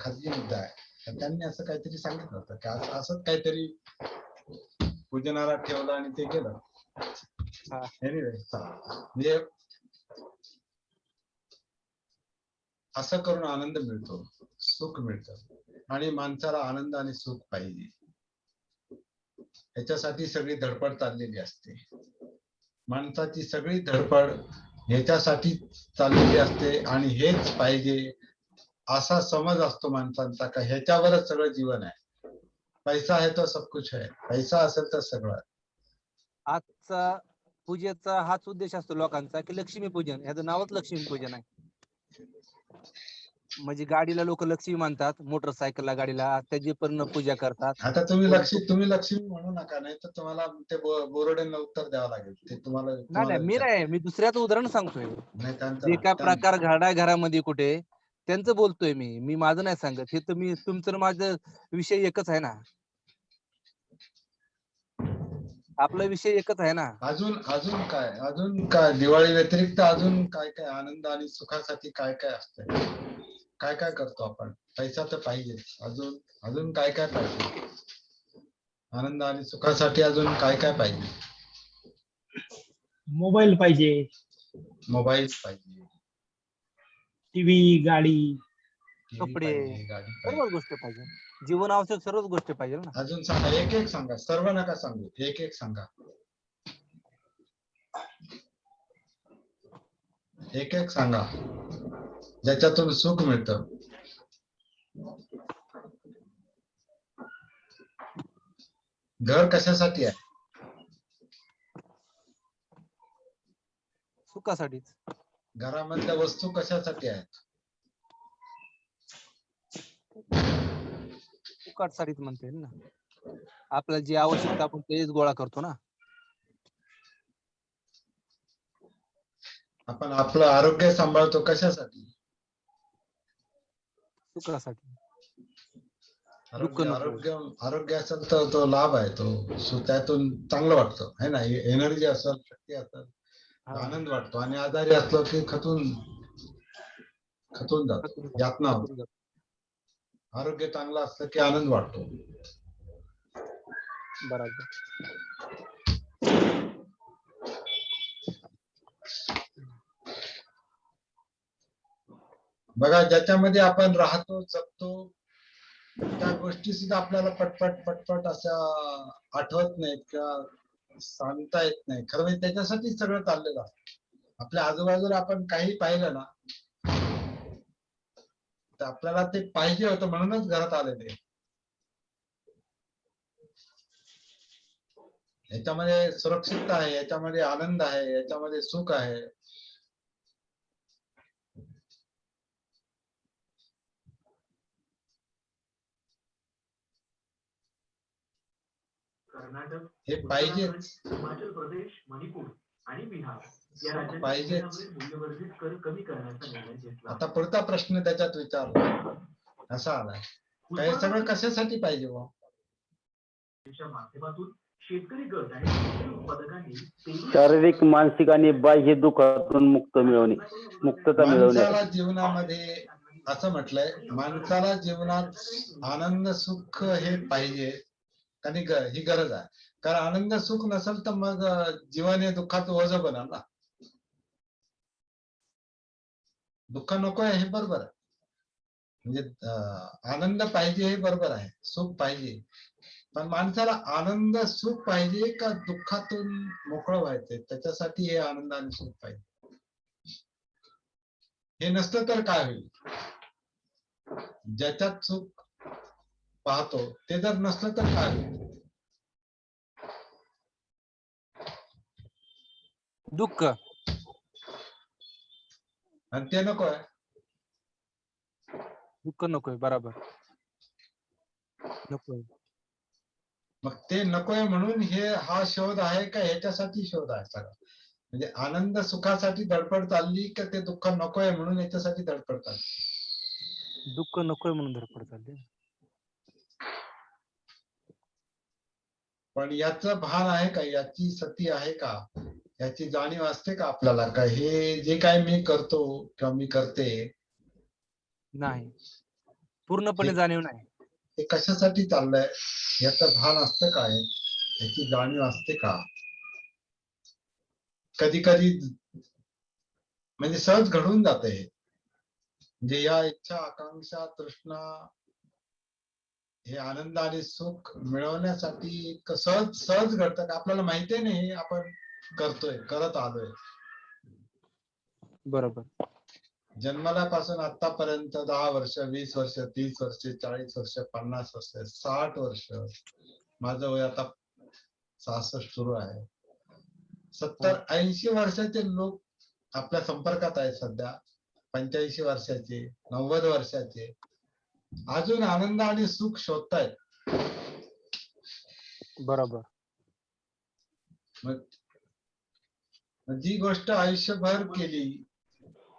खाजगी मुद्दा आहे. त्यांनी असं काहीतरी सांगितलं होतं की असंच काहीतरी पूजनाला ठेवलं आणि ते केलं. म्हणजे असं करून आनंद मिळतो, सुख मिळतं आणि माणसाला आनंद आणि सुख पाहिजे. ह्याच्यासाठी सगळी धडपड चाललेली असते. माणसाची सगळी धडपड ह्याच्यासाठी चाललेली असते आणि हेच पाहिजे असा समज असतो माणसांचा, का ह्याच्यावरच सगळं जीवन आहे. पैसा आहे तो सब कुछ है, पैसा असेल तर सगळं. आजचा पूजेचा हाच उद्देश असतो लोकांचा की लक्ष्मी पूजन, ह्याचं नावच लक्ष्मी पूजन आहे. म्हणजे गाडीला लोक लक्ष्मी मानतात, मोटरसायकलला गाडीला त्याची पण पूजा करतात. आता तुम्ही लक्ष्मी म्हणू नका, नाही तर तुम्हाला ते बोर्डेंना उत्तर द्यावं लागेल. ते तुम्हाला नाही मी विचार नाही, मी दुसऱ्याचं उदाहरण सांगतोय. नाही त्यांचं जे नाही, काय प्रकार घडाय घरामध्ये कुठे त्यांचं बोलतोय मी माझं नाही सांगत. हे तुम्ही तुमचं आणि माझं विषय एकच आहे ना, आपला विषय एकच आहे ना. अजून काय दिवाळी व्यतिरिक्त अजून काय काय आनंद आणि सुखासाठी काय काय असतंय? काय काय करतो आपण? पैसा तर पाहिजे. अजून काय काय पाहिजे? आनंद आणि सुखासाठी अजून काय काय पाहिजे? मोबाईल पाहिजे, मोबाईल पाहिजे, टीव्ही, गाडी. टीव्ही कपडे, पाहिजे, गाडी सर्वच पाहिजे. गोष्ट पाहिजे. जीवन आवश्यक सर्वच गोष्टी पाहिजे ना. अजून सांगा, एक एक सांगा. सर्व नका सांगू, एक एक सांगा. एक एक सांगा ज्याच्यातून सुख मिळतं. घर कशासाठी आहे? सुखासाठीच. घरामधल्या वस्तू कशासाठी आहेत? सुखासाठीच म्हणता येईल ना. आपल्याला जी आवश्यकता आपण तेच गोळा करतो ना. आपण आपलं आरोग्य सांभाळतो कशासाठी? सुखासाठी. दुःख आरोग्य नको. आरोग्य आरोग्य असेल तर तो लाभ आहे, तो त्यातून चांगलं वाटतं है ना. एनर्जी असेल, शक्ती असेल, हा. आनंद वाटतो. आणि आजारी असलो की खचून जातो, यातना होतो. आरोग्य चांगलं असलं की आनंद वाटतो. बरोबर. बघा, ज्याच्यामध्ये आपण राहतो, जगतो, त्या गोष्टी सुद्धा आपल्याला पटपट अशा आठवत नाहीत किंवा सांगता येत नाही. खरं म्हणजे त्याच्यासाठी सगळं चाललेलं असतं. आपल्या आजूबाजूला आपण काही पाहिलं ना, तर आपल्याला ते पाहिजे होतं म्हणूनच घरात आलेले. याच्यामध्ये सुरक्षितता आहे, याच्यामध्ये आनंद आहे, याच्यामध्ये सुख आहे. कर्नाटक, हे पाहिजे, उत्तराखंड, हिमाचल प्रदेश, मणिपूर आणि बिहार या राज्यांनी पाहिजेच. इंधनावरील मूल्यवर्धित कर कमी करण्याचा निर्णय घेतला. आता पुढचा प्रश्न त्याच्यात विचारला असा आलाय, काय सगळं कशासाठी पाहिजे बुवा? च्या माध्यमातून शेतकरी गट आणि शेती उत्पादकांनी शारीरिक, मानसिक आणि बाह्य दुःखातून मुक्तता मिळवणे. माणसाला जीवनामध्ये असं म्हटलंय, माणसाला जीवनात आनंद सुख हे पाहिजे आणि ही गरज आहे. कारण आनंद सुख नसेल तर मग जीवन हे दुःखात ओझं बनणार ना. दुःख नको आहे हे बरोबर आहे, म्हणजे आनंद पाहिजे हे बरोबर आहे, सुख पाहिजे. पण माणसाला आनंद सुख पाहिजे का दुःखातून मोकळं व्हायचंय, त्याच्यासाठी हे आनंद आणि सुख पाहिजे. हे नसतं तर काय होईल? ज्याच्यात सुख पाहतो ते जर नसलं तर काय होईल? दुःख. आणि ते नको आहे. दुःख नकोय. बरोबर. नकोय. मग ते नकोय म्हणून हा शोध आहे का ह्याच्यासाठी शोध आहे सगळा? म्हणजे आनंद सुखासाठी धडपड चालली का ते दुःख नकोय म्हणून याच्यासाठी धडपड चालली? दुःख नकोय म्हणून धडपड चालली. पण याचं भान आहे का, याची सती आहे का, याची जाणीव असते का आपल्याला, का हे जे काय मी करतो किंवा मी करते नाही, पूर्णपणे जाणीव नाही. ते कशासाठी चाललंय याचं भान असतं का, याची जाणीव असते का? कधी कधी म्हणजे सहज घडून जाते हे, म्हणजे या इच्छा, आकांक्षा, तृष्णा हे आनंद आणि सुख मिळवण्यासाठी सहज घडतं का आपल्याला माहिती नाही, आपण करत आलोय. बरोबर. जन्मल्यापासून आतापर्यंत 10 वर्ष, 20 वर्ष, 30 वर्ष, 40 वर्ष, 50 वर्ष, 60 वर्ष, माझं वय आता 66 सुरू आहे. 70-80 वर्षाचे लोक आपल्या संपर्कात आहेत सध्या. 85 वर्षाचे, 90 वर्षाचे अजून आनंद आणि सुख शोधतायत. बरोबर. मग जी गोष्ट आयुष्यभर केली,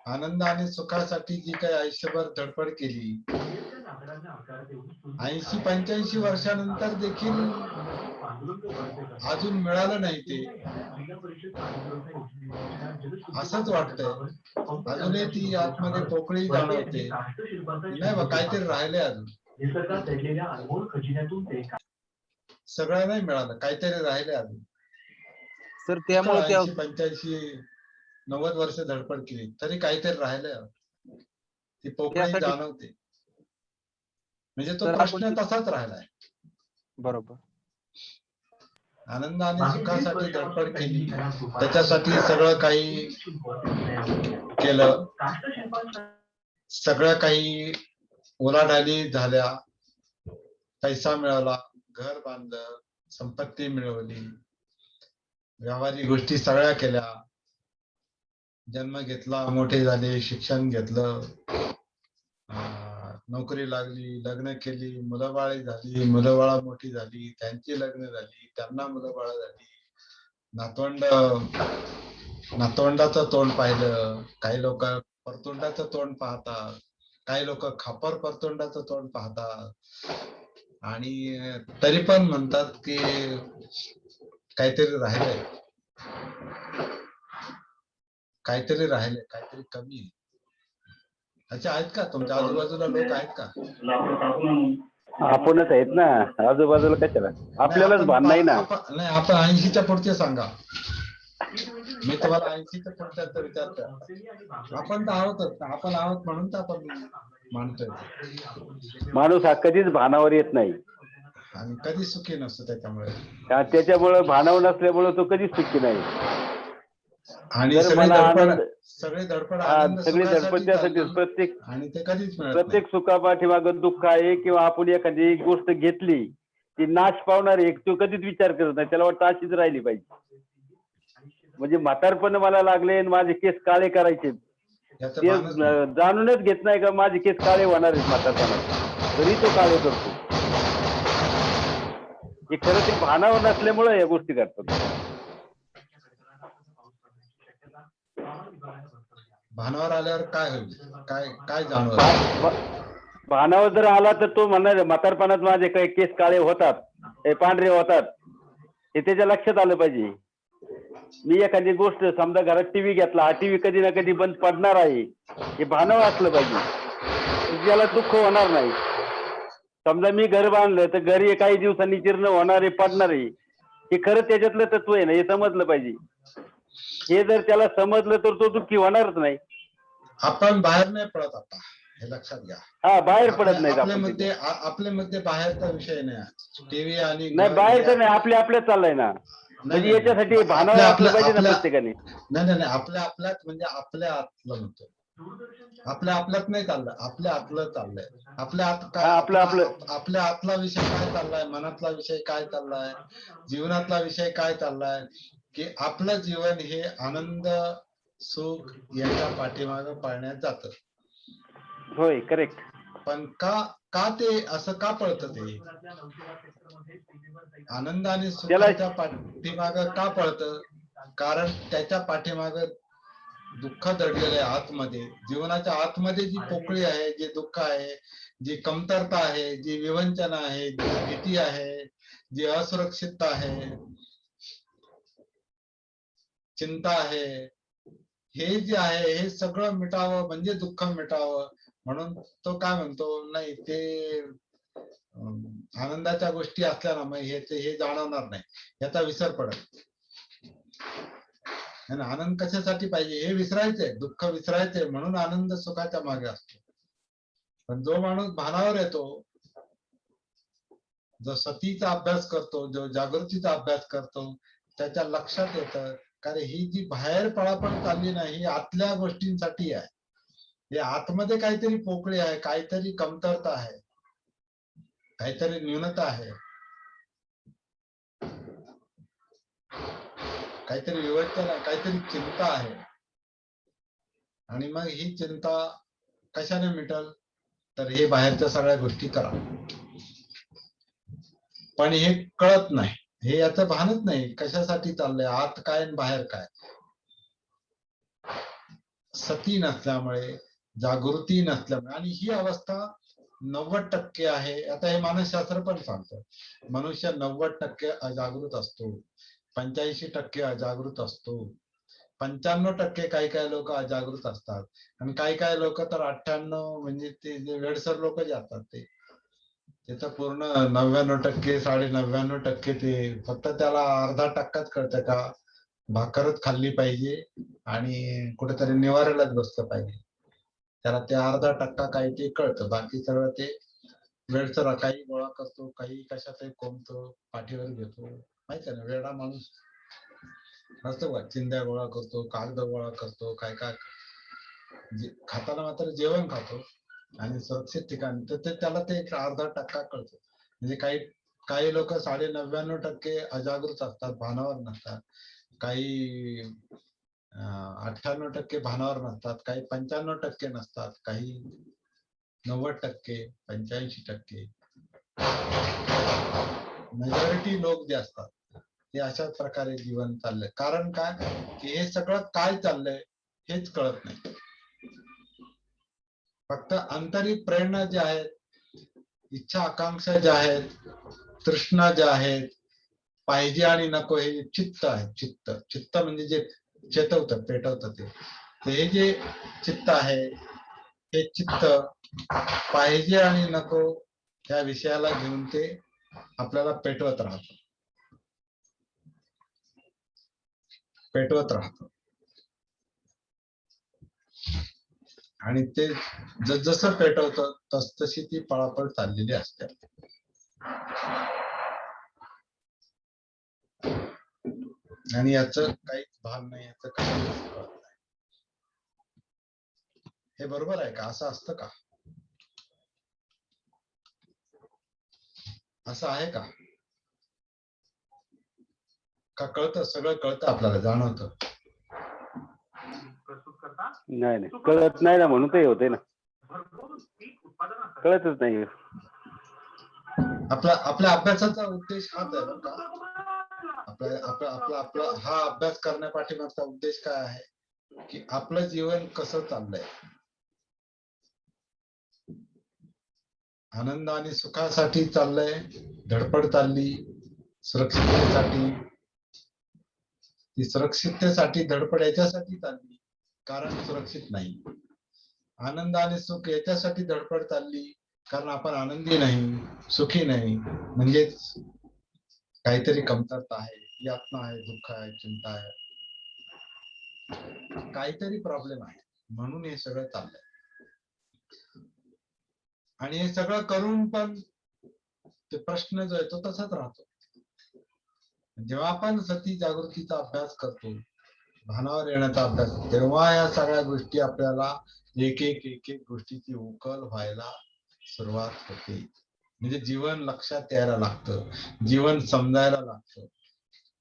आनंद आणि सुखासाठी जी काही आयुष्यभर धडपड केली, 80-85 वर्षानंतर देखील अजून मिळालं नाही ते. असंच वाटतंय. अजूनही ती आतमध्ये पोकळी जाणवते. नाही बा, काहीतरी राहिले अजून. निसर्गात दडलेल्या अनमोल खजिन्यातून ते सगळं नाही मिळालं, काहीतरी राहिले अजून. सर त्यामुळे त्या 85-90 वर्ष धडपड केली तरी काहीतरी राहिलं. ती पोकळी त्यासाठी- जाणवते. म्हणजे तो तर प्रश्न आपण- तसाच राहिलाय. बरोबर. आनंद आणि सुखासाठी धडपड केली, त्याच्यासाठी सगळं काही केलं, सगळं काही उलाढाली झाल्या, पैसा मिळाला, घर बांधलं, संपत्ती मिळवली, व्यावहारिक गोष्टी सगळ्या केल्या, जन्म घेतला, मोठे झाले, शिक्षण घेतलं, नोकरी लागली, लग्न केली, मुलं बाळी झाली, मुलं बाळा मोठी झाली, त्यांची लग्न झाली, त्यांना मुलं बाळा झाली, नातवंडाचं तोंड पाहिलं. काही लोक परतोंडाचं तोंड पाहतात, काही लोक खापर परतोंडाचं तोंड पाहतात आणि तरी पण म्हणतात की काहीतरी राहिलंय, काहीतरी राहिले, काहीतरी कमी आहे. अच्छा, आहेत का तुमच्या आजूबाजूला लोक आहेत का? आपणच आहेत ना, आजूबाजूला कशाला, आपल्यालाच भान नाही ना. नाही, आपण 80च्या पुढचे सांगा. मी तुम्हाला 80च्या पुढच्याचा विचारतो. आपण तर आहोतच, आपण आहोत म्हणून तर आपण मानतोय. माणूस हा कधीच भानावर येत नाही आणि कधी सुखी नसतो त्याच्यामुळे. त्याच्यामुळे भानावर नसल्यामुळे तो कधीच सुखी नाही. आणि जर सगळी मला धडपड, आनंद, सगळी धडपड सगळी धडपड सुखासाठी त्यासाठी, चालली प्रत्येक आणि ते कधीच मिळत प्रत्येक सुखापाठीमागं दुःख आहे, किंवा आपण एखादी गोष्ट घेतली ती नाश पावणार आहे, तो कधीच विचार करत नाही, त्याला वाटतं अशीच राहिली पाहिजे. म्हणजे म्हातारपण मला लागले आणि माझे केस काळे करायचे, याचं ते भानच नाही. जाणूनच घेत नाही का माझे केस काळे होणार आहेत म्हातारपणात, तरी तो काळे करतो. हे खरं ते भानावर नसल्यामुळे या गोष्टी करतात. भानावर आल्यावर काय होईल, काय काय जाणवलं? भानावर जर आला तर तो म्हणणार म्हातारपणात माझे काही केस काळे होतात, हे पांढरे होतात, हे त्याच्या लक्षात आलं पाहिजे. मी एखादी गोष्ट, समजा घरात टीव्ही घेतला, हा टीव्ही कधी ना कधी बंद पडणार आहे, हे भानावर असलं पाहिजे, त्याला दुःख होणार नाही. समजा मी घर बांधलं तर घरी काही दिवसांनी जीर्ण होणार आहे, पडणार आहे, हे खरं त्याच्यातलं तत्व आहे ना, हे समजलं पाहिजे. हे जर त्याला समजलं तर तो दुःखी होणारच नाही. आपण बाहेर नाही पडत आता, हे लक्षात घ्या. हा, बाहेर पडत नाही आपण. आपल्यामध्ये बाहेरचा विषय नाही. टीव्ही आणि नाही, बाहेरचं नाही, आपल्या चाललंय ना. म्हणजे याच्यासाठी भानावर असलं पाहिजे ना प्रत्येकाने. नाही, आपल्यात म्हणजे आपल्या आतलं म्हणतो. आपल्या आपल्यात नाही चाललं, आपल्या आतलं चाललंय. आपल्या आत काय, आपल्या आतला विषय काय चाललाय, मनातला विषय काय चाललाय, जीवनातला विषय काय चाललाय, की आपलं जीवन हे आनंद सुख याच्या पाठीमागे पाळण्यात जातं. होय, करेक्ट. पण का ते असं का पळतं? ते आनंद आणि सुखाच्या पाठीमाग का पळतं? कारण त्याच्या पाठीमाग दुःख दडलेलं आहे आतमध्ये. जीवनाच्या आतमध्ये जी पोकळी आहे, जे दुःख आहे, जी कमतरता आहे, जी विवंचना आहे, जी भीती आहे, जी असुरक्षितता आहे, चिंता आहे, हे जे आहे हे सगळं मिटावं म्हणजे दुःख मिटावं म्हणून तो काय म्हणतो, नाही ते आनंदाच्या गोष्टी असल्या ना, मग हे जाणवणार नाही, याचा विसर पडत. आनंद कशासाठी पाहिजे हे विसरायचंय, दुःख विसरायचंय, म्हणून आनंद सुखाच्या मागे असतो. पण जो माणूस भानावर येतो, जो सतीचा अभ्यास करतो, जो जागृतीचा अभ्यास करतो, त्याच्या लक्षात येतं कारण ही जी बाहेर पळापळ चालली नाही, ही आतल्या गोष्टींसाठी आहे. हे आतमध्ये काहीतरी पोकळी आहे, काहीतरी कमतरता आहे, काहीतरी न्यूनता आहे. काहीतरी विवेचन आहे, काहीतरी चिंता आहे. आणि मग ही चिंता कशाने मिटल? तर हे बाहेरच्या सगळ्या गोष्टी करा. पण हे कळत नाही, हे याचं भानच नाही कशासाठी चाललंय, आत काय आणि बाहेर काय. सती नसल्यामुळे, जागृती नसल्यामुळे, आणि ही अवस्था 90% आहे. आता हे मानसशास्त्र पण सांगतं, मनुष्य 90% अजागृत असतो, 85% अजागृत असतो, 95% काही काही लोक अजागृत असतात, आणि काही काही लोक तर 98, म्हणजे ते जे वेडसर लोक जे असतात ते तर पूर्ण 99%, 99.5% ते फक्त त्याला अर्धा टक्काच कळतं का भाकरच खाल्ली पाहिजे आणि कुठेतरी निवाऱ्यालाच बसलं पाहिजे. त्याला ते अर्धा टक्का काही ते कळतं, बाकी सगळं ते वेडसर काही गोळा करतो, काही कशातही कोंबतो, पाठीवर घेतो. माहिती आहे ना, वेडा माणूस असतो का, चिंध्या गोळा करतो, कागद गोळा करतो, काय काय. खाताना मात्र जेवण खातो आणि सुरक्षित ठिकाणी, तर ते त्याला ते एक अर्धा टक्का कळतो. म्हणजे काही काही लोक 99.5% अजागृत असतात, भानावर नसतात. काही 98% भानावर नसतात, काही 95% नसतात, काही 90%, 85%. मेजॉरिटी लोक जे असतात ते अशाच प्रकारे जीवन चाललंय. कारण काय, की हे सगळं काय चाललंय हेच कळत नाही. फक्त आंतरिक प्रेरणा ज्या आहेत, इच्छा आकांक्षा ज्या आहेत, तृष्णा ज्या आहेत, पाहिजे आणि नको हे चित्त आहे. चित्त चित्त म्हणजे जे चेतवतं, पेटवतं, ते हे जे चित्त आहे, हे चित्त पाहिजे आणि नको या विषयाला घेऊन ते आपल्याला पेटवत राहतं. आणि ते जसं पेटवतं तशी ती पळापळ चाललेली असते. आणि याचं काहीच भान नाही, याचं काही कळत नाही. हे बरोबर आहे का? असं असतं का? असं आहे का? का कळतं, सगळं कळतं, आपल्याला जाणवतं? नाही नाही, कळत नाही ना, म्हणून ते होते ना, कळतच नाही. आपल्या अभ्यासाचा उद्देश हाच आहे बरं का. आपला हा अभ्यास करण्यापाठीमागचा उद्देश काय आहे, की आपलं जीवन कसं चाललंय, आनंद आणि सुखासाठी चाललंय, धडपड चालली, सुरक्षिततेसाठी. ती सुरक्षिततेसाठी धडपड याच्यासाठी चालली कारण सुरक्षित नाही. आनंद आणि सुख याच्यासाठी धडपड चालली कारण आपण आनंदी नाही, सुखी नाही, म्हणजेच काहीतरी कमतरता आहे, यातना आहे, दुःख आहे, चिंता आहे, काहीतरी प्रॉब्लेम आहे, म्हणून हे सगळं चाललंय. आणि हे सगळं करून पण ते प्रश्न जो आहे तो तसाच राहतो. जेव्हा आपण सती जागृतीचा अभ्यास करतो, भानावर येण्याचा अभ्यास, तेव्हा या सगळ्या गोष्टी आपल्याला एक एक गोष्टीची उकल व्हायला सुरुवात होते. म्हणजे जीवन लक्षात यायला लागतं, जीवन समजायला लागतं.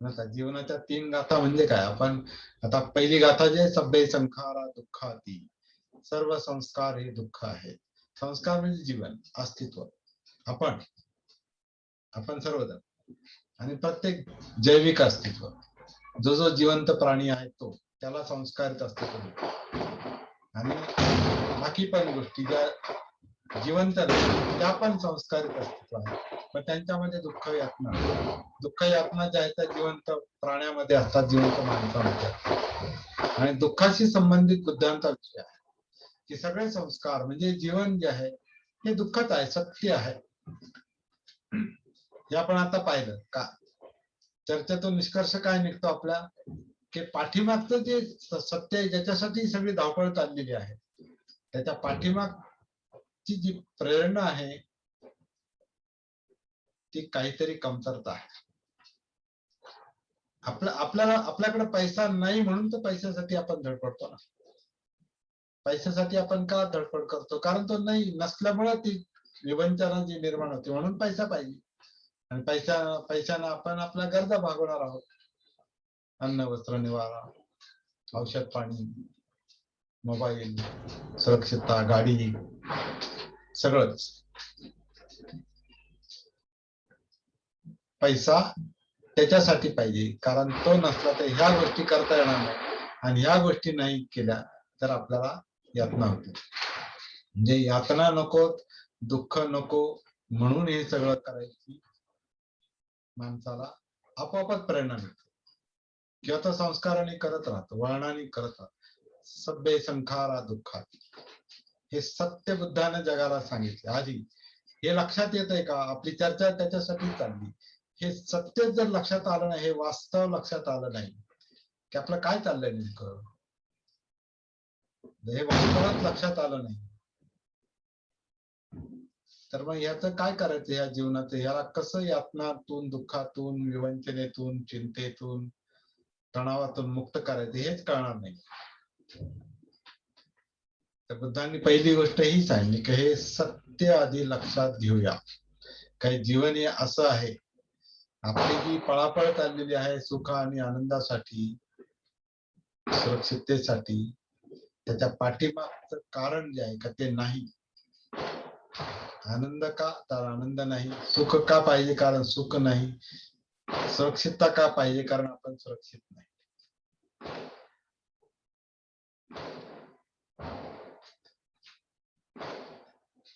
आता जीवनाच्या 3 गाथा म्हणजे काय, आपण आता पहिली गाथा जे सभ्य संखारा दुःखाती, सर्व संस्कार हे दुःख आहेत. संस्कार म्हणजे जीवन, अस्तित्व, आपण सर्वजण, आणि प्रत्येक जैविक अस्तित्व, जो जिवंत प्राणी आहे तो, त्याला संस्कारित अस्तित्व. आणि बाकी पण गोष्टी ज्या जिवंत नाही त्या पण संस्कारित अस्तित्व आहे, पण त्यांच्यामध्ये दुःख यातना ज्या आहेत जिवंत प्राण्यामध्ये असतात, जिवंत माणसामध्ये असतात. आणि दुःखाशी संबंधित बुद्धांचा विषय आहे की सगळे संस्कार म्हणजे जीवन जे आहे हे दुःखच आहे, सत्य आहे. हे आपण आता पाहिलं का, चर्चेतून निष्कर्ष काय निघतो आपल्या, की पाठीमागचं जे सत्य आहे ज्याच्यासाठी सगळी धावपळ चाललेली आहे, त्याच्या पाठीमागची जी प्रेरणा आहे ती काहीतरी कमतरता आहे. आपल्याकडे पैसा नाही म्हणून तर पैशासाठी आपण धडपडतो ना. पैशासाठी आपण का धडपड करतो, कारण तो नाही नसल्यामुळे ती विवंचना जी निर्माण होते, म्हणून पैसा पाहिजे. आणि पैशानं आपण आपल्या गरजा भागवणार आहोत. अन्न वस्त्र निवारा, औषध पाणी, मोबाईल, सुरक्षितता, गाडी, सगळंच. पैसा त्याच्यासाठी पाहिजे, कारण तो नसला तर ह्या गोष्टी करता येणार नाही, आणि ह्या गोष्टी नाही केल्या तर आपल्याला यातना होते. म्हणजे यातना नको, दुःख नको, म्हणून हे सगळं करायची माणसाला आपोआपच प्रेरणा मिळते. किंवा तो संस्काराने करत राहतो, वळणाने करत राहतो. सभ्य संखारा दुःखात, हे सत्य बुद्धाने जगाला सांगितले. आधी हे लक्षात येत आहे का? आपली चर्चा त्याच्यासाठी चालली. हे सत्य जर लक्षात आलं नाही, हे वास्तव लक्षात आलं नाही की आपलं काय चाललंय नेमकं, हे वास्तवच लक्षात आलं नाही, तर मग याचं काय करायचं या जीवनाचं? याला कसं यातनातून, दुःखातून, विवंचनेतून, चिंतेतून, तणावातून मुक्त करायचं हेच कळणार नाही. तर बुद्धांनी पहिली गोष्ट ही सांगितली की हे सत्य आधी लक्षात घेऊया. काही जीवन हे असं आहे, आपली जी पळापळ चाललेली आहे सुख आणि आनंदासाठी, सुरक्षिततेसाठी, त्याच्या पाठीमागचं कारण जे आहे का ते नाही. आनंद का? तर आनंद नाही. सुख का पाहिजे? कारण सुख नाही. सुरक्षितता का पाहिजे? कारण आपण सुरक्षित नाही.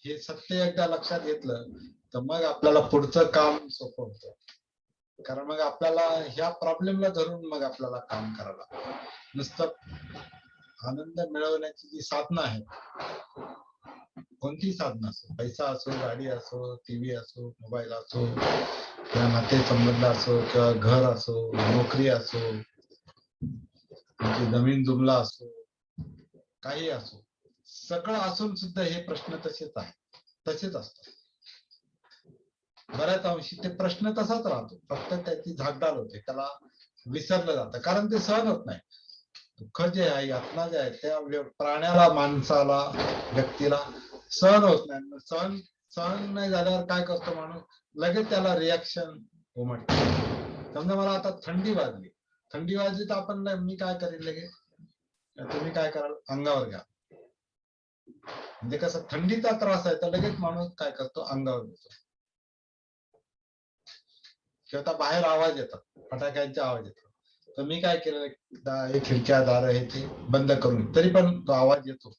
हे सत्य एकदा लक्षात घेतलं तर मग आपल्याला पुढचं काम सोपं होतं. कारण मग आपल्याला ह्या प्रॉब्लेमला धरून मग आपल्याला काम करायला लागतं. नुसतं आनंद मिळवण्याची जी साधनं आहेत, कोणती साधनं असो, पैसा असो, गाडी असो, टीव्ही असो, मोबाईल असो, किंवा नाते संबंध असो, किंवा घर असो, नोकरी असो, जमीन जुमला असो, काही असो, सगळं असून सुद्धा हे प्रश्न तसेच आहेत, तसेच असतात. बऱ्याच अंशी ते प्रश्न तसाच राहतो, फक्त त्याची झाकडाल होते, त्याला विसरलं जातं, कारण ते सहन होत नाही. दुःख जे आहे, यातना जे आहे, त्या प्राण्याला, माणसाला, व्यक्तीला सहन होत नाही. सहन नाही झाल्यावर काय करतो माणूस? लगेच त्याला रिॲक्शन उमटते. समजा मला आता थंडी वाजली तर आपण मी काय करेल लगेच? तुम्ही काय कराल? अंगावर घ्या. म्हणजे कसं, थंडीचा त्रास आहे तर लगेच माणूस काय करतो? अंगावर घेतो. किंवा बाहेर आवाज येतात, फटाक्यांचे आवाज येतात, तर मी काय केलं? हे खिडक्या, दार हे ते बंद करून, तरी पण तो आवाज येतो,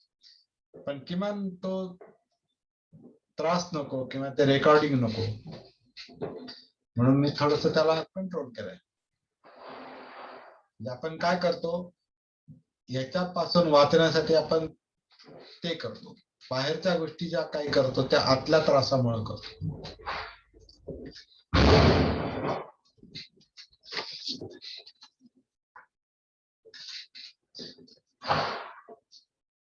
पण किमान तो त्रास नको किंवा ते रेकॉर्डिंग नको, म्हणून मी थोडस त्याला कंट्रोल केलंय. आपण काय करतो? याच्यापासून वाचण्यासाठी आपण ते करतो, बाहेरच्या गोष्टी ज्या काही करतो त्या आतल्या त्रासामुळे करतो.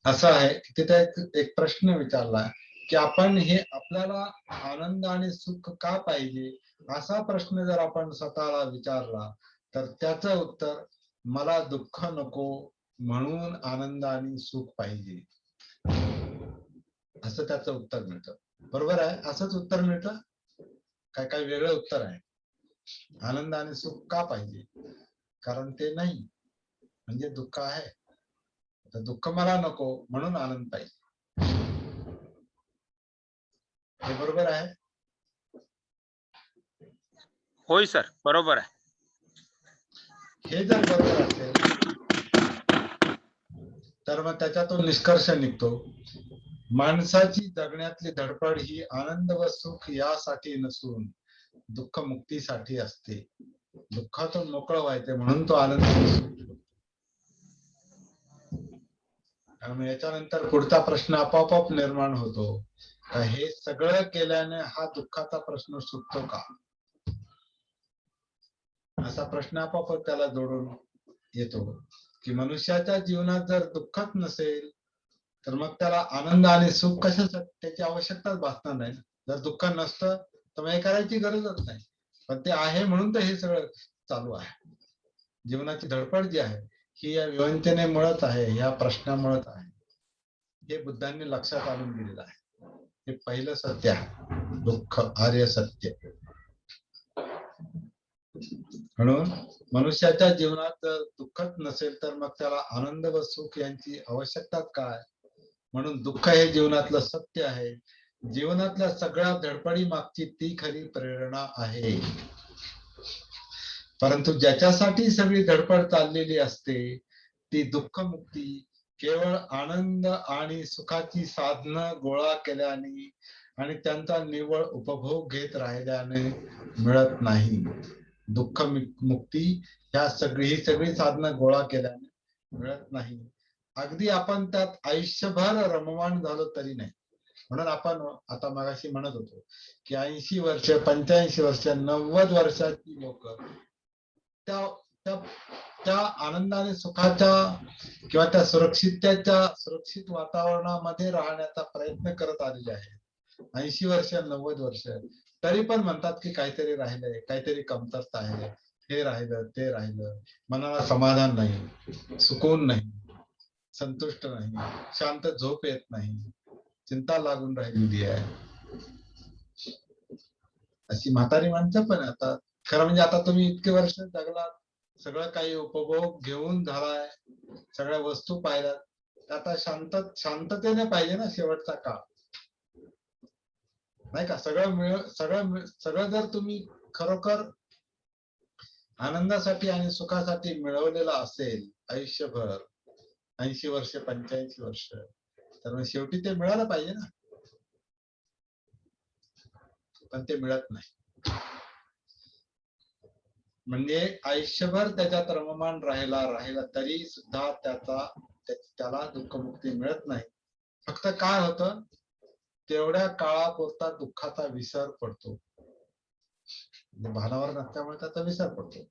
असं आहे की तिथे एक प्रश्न विचारला की आपण हे आपल्याला आनंद आणि सुख का पाहिजे, असा प्रश्न जर आपण स्वतःला विचारला तर त्याचं उत्तर, मला दुःख नको म्हणून आनंद आणि सुख पाहिजे, असं त्याचं उत्तर मिळतं. बरोबर आहे? असंच उत्तर मिळतं? काय काय वेगळं उत्तर आहे? आनंद आणि सुख का पाहिजे? कारण ते नाही म्हणजे दुःख आहे. तर दुःख मला नको म्हणून आनंद पाहिजे. हे बरोबर आहे? होय सर, बरोबर आहे. हे जर बरोबर असेल तर मग त्याच्यातून निष्कर्ष निघतो, माणसाची जगण्यातली धडपड ही आनंद व सुख यासाठी नसून दुःख मुक्तीसाठी असते. दुःखातून मोकळं व्हायचे म्हणून तो आनंद सुख. त्यामुळे याच्यानंतर पुढचा प्रश्न आपोआप निर्माण होतो, हे सगळं केल्याने हा दुःखाचा प्रश्न सुटतो का? असा प्रश्न आपोआप त्याला जोडून येतो की मनुष्याच्या जीवनात जर दुःखच नसेल तर मग त्याला आनंद आणि सुख कशासाठी? त्याची आवश्यकताच भासणार नाही. जर दुःख नसतं तर मग हे करायची गरजच नाही, पण ते आहे म्हणून तर हे सगळं चालू आहे. जीवनाची धडपड जी आहे ही या विवंचनेमुळेच आहे, या प्रश्नामुळेच आहे. हे बुद्धांनी लक्षात आणून दिलेलं आहे. हे पहिलं सत्य आहे, दुःख आर्य सत्य. म्हणून मनुष्याच्या जीवनात जर दुःखच नसेल तर मग त्याला आनंद व सुख यांची आवश्यकता काय? म्हणून दुःख हे जीवनातलं सत्य आहे. जीवनातल्या सगळ्या धडपडी मागची ती खरी प्रेरणा आहे. परंतु ज्याच्यासाठी सगळी धडपड चाललेली असते ती दुःखमुक्ती केवळ आनंद आणि सुखाची साधनं गोळा केल्याने आणि त्यांचा निव्वळ उपभोग घेत राहिल्याने मिळत नाही. दुःख मुक्ती ह्या ही सगळी साधनं गोळा केल्याने मिळत नाही. अगदी आपण त्यात आयुष्यभर रममाण झालो तरी नाही. म्हणून आपण आता मगाशी म्हणत होतो की 80 वर्ष 85 वर्ष 90 वर्षाची लोक त्या आनंदाने सुखाच्या किंवा त्या सुरक्षित वातावरणामध्ये राहण्याचा प्रयत्न करत आलेले आहेत. 80 वर्ष 90 वर्ष तरी पण म्हणतात की काहीतरी राहिलंय, काहीतरी कमतरता आहे, हे राहिलं ते राहिलं, मनाला समाधान नाही, सुकून नाही, संतुष्ट नाही, शांत झोप येत नाही, चिंता लागून राहिलेली आहे. अशी म्हातारी माणसं पण आता खरं म्हणजे आता तुम्ही इतके वर्ष जगलात, सगळं काही उपभोग घेऊन झालाय, सगळ्या वस्तू पाहिल्यात, आता शांततेने पाहिजे ना शेवटचा काळ, नाही का? सगळं जर तुम्ही खरोखर आनंदासाठी आणि सुखासाठी मिळवलेलं असेल आयुष्यभर 80 वर्ष 85 वर्ष, तर मग शेवटी ते मिळालं पाहिजे ना, पण ते मिळत नाही. म्हणजे आयुष्यभर त्याच्यात रममाण राहिला तरी सुद्धा त्याला दुःखमुक्ती मिळत नाही. फक्त काय होतं, तेवढ्या काळापुरता दुःखाचा विसर पडतो, भानावर नसल्यामुळे त्याचा विसर पडतो.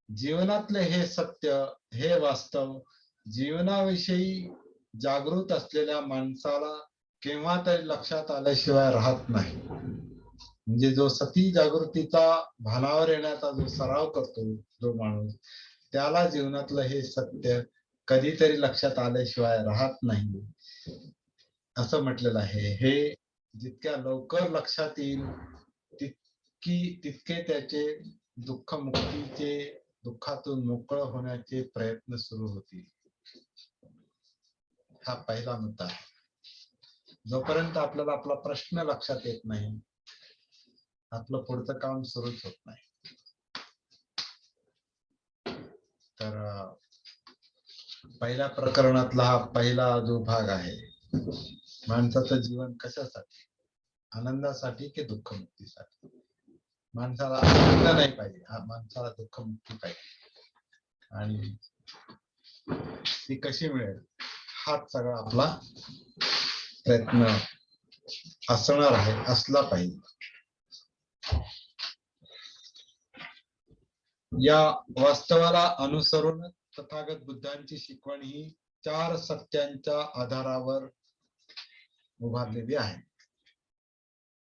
जीवनातले हे सत्य, हे वास्तव जीवनाविषयी जागृत असलेल्या माणसाला केव्हा तरी लक्षात आल्याशिवाय राहत नाही. म्हणजे जो सती जागृतीचा भानावर येण्याचा जो सराव करतो जो माणूस, त्याला जीवनातलं हे सत्य कधीतरी लक्षात आल्याशिवाय राहत नाही असं म्हटलेलं आहे. हे जितक्या लवकर लक्षात येईल तितके त्याचे दुःखातून मोकळं होण्याचे प्रयत्न सुरू होतील. हा पहिला मुद्दा आहे. जोपर्यंत आपल्याला आपला प्रश्न लक्षात येत नाही, आपलं पुढचं काम सुरूच होत नाही. तर पहिल्या प्रकरणातला हा पहिला जो भाग आहे, माणसाचं जीवन कशासाठी, आनंदासाठी की दुःखमुक्तीसाठी? माणसाला आनंद नाही पाहिजे, माणसाला दुःखमुक्ती पाहिजे. आणि ती कशी मिळेल हाच सगळा आपला प्रयत्न असणार आहे, असला पाहिजे. या वास्तवाला अनुसरून तथागत बुद्धांची शिकवण ही 4 सत्यांच्या आधारावर उभारलेली आहे.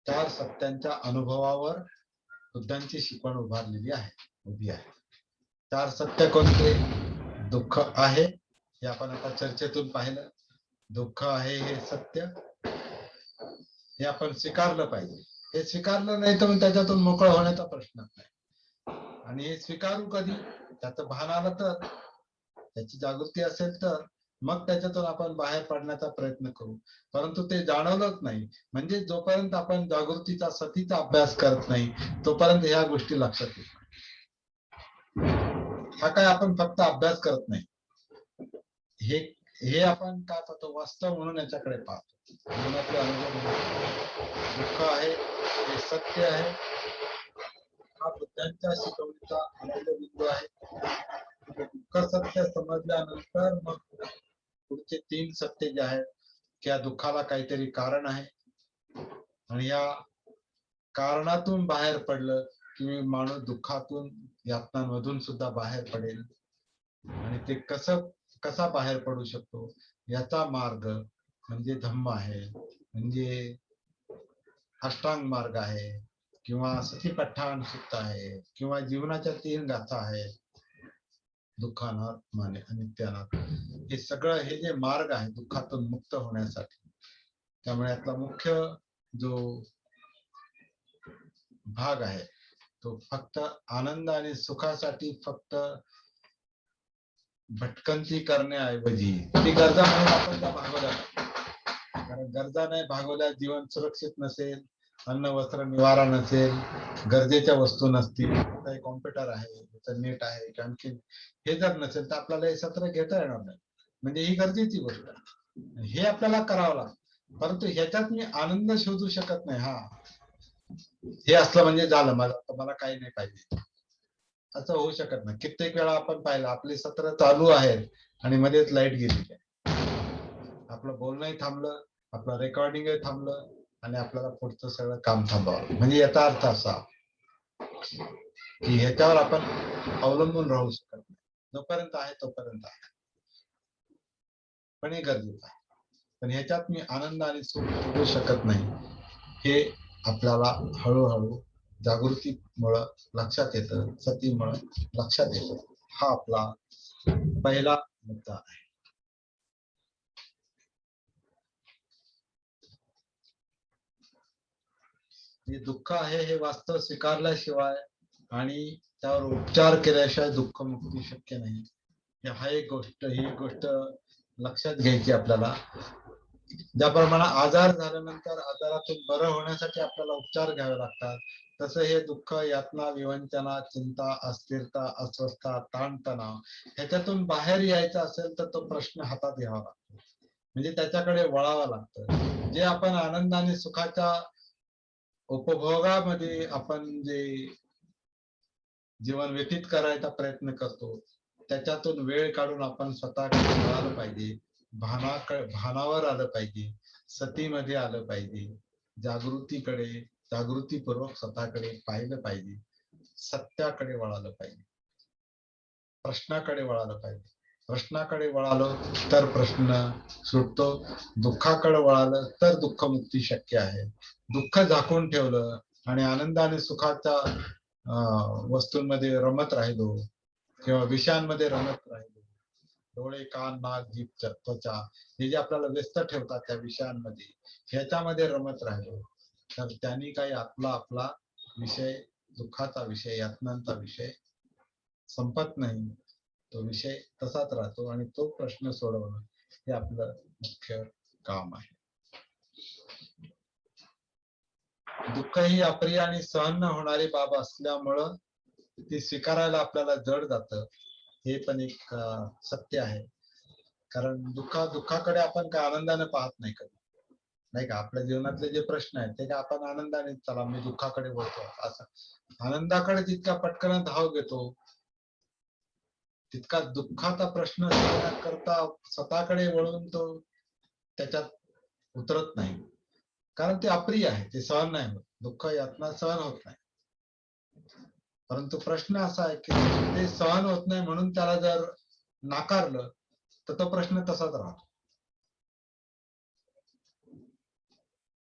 4 सत्यांच्या अनुभवावर बुद्धांची शिकवण उभी आहे. 4 सत्य कोणते? दुःख आहे, हे आपण आता चर्चेतून पाहिलं. दुःख आहे हे सत्य, हे आपण स्वीकारलं पाहिजे. हे स्वीकारलं नाही तर मग त्याच्यातून मोकळं होण्याचा प्रश्नच नाही. आणि हे स्वीकारू कधी? त्याचं भान आलं तर, त्याची जागृती असेल तर मग त्याच्यातून आपण बाहेर पडण्याचा प्रयत्न करू. परंतु ते जाणवलंच नाही, म्हणजे जोपर्यंत आपण जागृतीचा सतीचा अभ्यास करत नाही तोपर्यंत ह्या गोष्टी लक्षात येत नाही. हा काय आपण फक्त अभ्यास करत नाही, हे आपण काय पाहतो, वास्तव म्हणून याच्याकडे पाहतो. जीवनातले अनुभव, दुःख आहे हे सत्य आहे, हा बुद्धांच्या शिकवणीचा आनंद बिंदू आहे. दुःख सत्य समजल्यानंतर मग पुढचे 3 सत्य जे आहेत, त्या दुःखाला काहीतरी कारण आहे आणि या कारणातून बाहेर पडलं की माणूस दुःखातून, यातनांमधून सुद्धा बाहेर पडेल. आणि ते कसा बाहेर पडू शकतो याचा मार्ग म्हणजे धम्म आहे, म्हणजे अष्टांग मार्ग आहे, किंवा सतीपट्ठाण सूक्त आहे, किंवा जीवनाच्या 3 गाथा आहेत, दुःखानाथ, माने, अनित्यानाथ. हे सगळं हे जे मार्ग आहे दुःखातून मुक्त होण्यासाठी, त्यामुळे यातला मुख्य जो भाग आहे तो फक्त आनंद आणि सुखासाठी फक्त भटकंती करण्याऐवजी ती गरजा म्हणून आपण त्या भागवल्या नाही. कारण गरजा नाही भागवल्या जीवन सुरक्षित नसेल, अन्न वस्त्र निवारा नसेल, गरजेच्या वस्तू नसतील, काही कॉम्प्युटर आहे, नेट आहे, आणखी हे जर नसेल तर आपल्याला हे सत्र घेता येणार नाही. म्हणजे ही गरजेची गोष्ट आहे, हे आपल्याला करावं लागतं. परंतु ह्याच्यात मी आनंद शोधू शकत नाही. हा हे असलं म्हणजे झालं, मला काही नाही पाहिजे असं होऊ शकत नाही. कित्येक वेळा आपण पाहिलं आपले सत्र चालू आहेत आणि मध्येच लाईट गेली, आपलं बोलणंही थांबलं, आपलं रेकॉर्डिंगही थांबलं आणि आपल्याला पुढचं सगळं काम थांबवावं. म्हणजे याचा अर्थ असा की ह्याच्यावर आपण अवलंबून राहू शकत नाही. जोपर्यंत आहे तोपर्यंत आहे, पण हे गरजेचं आहे. पण ह्याच्यात मी आनंद आणि सुख शोधू शकत नाही, हे आपल्याला हळूहळू जागृतीमुळं लक्षात येतं, सतीमुळं लक्षात येतं. हा आपला पहिला मुद्दा आहे. जे दुःख आहे हे वास्तव स्वीकारल्याशिवाय आणि त्यावर उपचार केल्याशिवाय दुःख मुक्ती शक्य नाही. ही गोष्ट लक्षात घ्यायची आपल्याला. ज्याप्रमाणे आजार झाल्यानंतर आजारातून बरं होण्यासाठी आपल्याला उपचार घ्यावे लागतात, तसं हे दुःख, यातना, विवंचना, चिंता, अस्थिरता, अस्वस्थता, ताणतणाव ह्याच्यातून बाहेर यायचं असेल तर तो प्रश्न हातात घ्यावा लागतो. म्हणजे त्याच्याकडे वळावं लागतं. जे आपण आनंद आणि सुखाच्या उपभोगामध्ये आपण जे जीवन व्यतीत करायचा प्रयत्न करतो, त्याच्यातून वेळ काढून आपण स्वतःकडे वळालं पाहिजे, भानावर आलं पाहिजे, सतीमध्ये आलं पाहिजे, जागृतीपूर्वक स्वतःकडे पाहिलं पाहिजे, सत्याकडे वळालं पाहिजे, प्रश्नाकडे वळालं पाहिजे. प्रश्नाकडे वळालो तर प्रश्न सुटतो, दुःखाकडे वळालं तर दुःखमुक्ती शक्य आहे. दुःख झाकून ठेवलं आणि आनंद आणि सुखाच्या वस्तूंमध्ये रमत राहिलो किंवा विषयांमध्ये रमत राहिलो, डोळे, कान, नाक, जीभ, त्वचा हे जे आपल्याला व्यस्त ठेवतात त्या विषयांमध्ये, ह्याच्यामध्ये रमत राहिलो तर त्यांनी काही आपला विषय, दुःखाचा विषय, यातनांचा विषय संपत नाही. तो विषय तसाच राहतो आणि तो प्रश्न सोडवणं हे आपलं मुख्य काम आहे. दुःख ही अप्रिय आणि सहन न होणारी बाब असल्यामुळं ती स्वीकारायला आपल्याला जड जातं, हे पण एक सत्य आहे. कारण दुःखाकडे आपण काय आनंदाने पाहत नाही कधी, नाही का. आपल्या जीवनातले जे प्रश्न आहेत ते काय आपण आनंदाने चला मी दुःखाकडे वळतो असं आनंदाकडे जितका पटकन धाव घेतो, तितका दुःखाचा प्रश्न सोडवण्याकरता स्वतःकडे वळून तो त्याच्यात उतरत नाही. कारण ते अप्रिय आहे, ते सहन नाही होत. दुःख, यातना सहन होत नाही. परंतु प्रश्न असा आहे की ते सहन होत नाही म्हणून त्याला जर नाकारलं तर तो प्रश्न तसाच राहतो.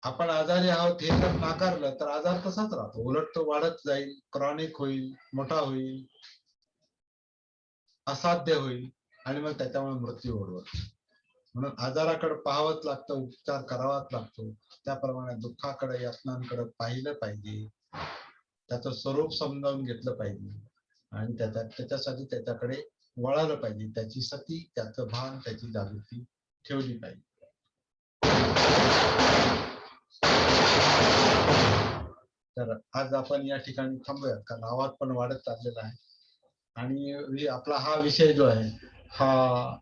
आपण आजारी आहोत हे जर नाकारलं तर आजार तसाच राहतो, उलट तो वाढत जाईल, क्रॉनिक होईल, मोठा होईल, असाध्य होईल आणि मग त्याच्यामुळे मृत्यू ओढवत. म्हणून आजाराकडे पाहावंच लागतं, उपचार करावाच लागतो. त्याप्रमाणे दुःखाकडे, यातनांकडे पाहिलं पाहिजे, त्याचं स्वरूप समजावून घेतलं पाहिजे आणि त्याच्यासाठी त्याच्याकडे वळालं पाहिजे. त्याची सती, त्याचं भान, त्याची जागृती ठेवली पाहिजे. तर आज आपण या ठिकाणी थांबूयात, कारण आवाज पण वाढत चाललेला आहे आणि आपला हा विषय जो आहे हा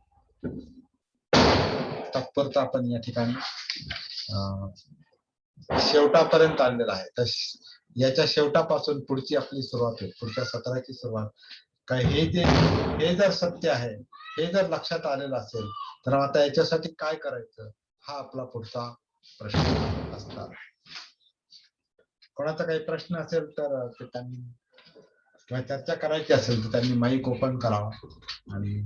तात्पुरता आपण या ठिकाणी शेवटापर्यंत आणलेला आहे. तर याच्या शेवटापासून पुढची आपली सुरुवात आहे, पुढच्या सत्राची सुरुवात. काय हे जर सत्य आहे, हे जर लक्षात आलेलं असेल तर आता याच्यासाठी काय करायचं हा आपला पुढचा प्रश्न असणार आहे. कोणाचा काही प्रश्न असेल तर त्यांनी किंवा चर्चा करायची असेल तर त्यांनी माईक ओपन करावा आणि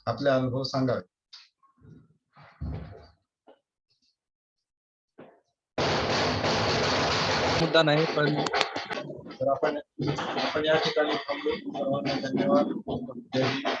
आपले अनुभव सांगावे. मुद्दा नाही, पण तर आपण या ठिकाणी थांबलो. सर्वांना धन्यवाद. जय हिंद.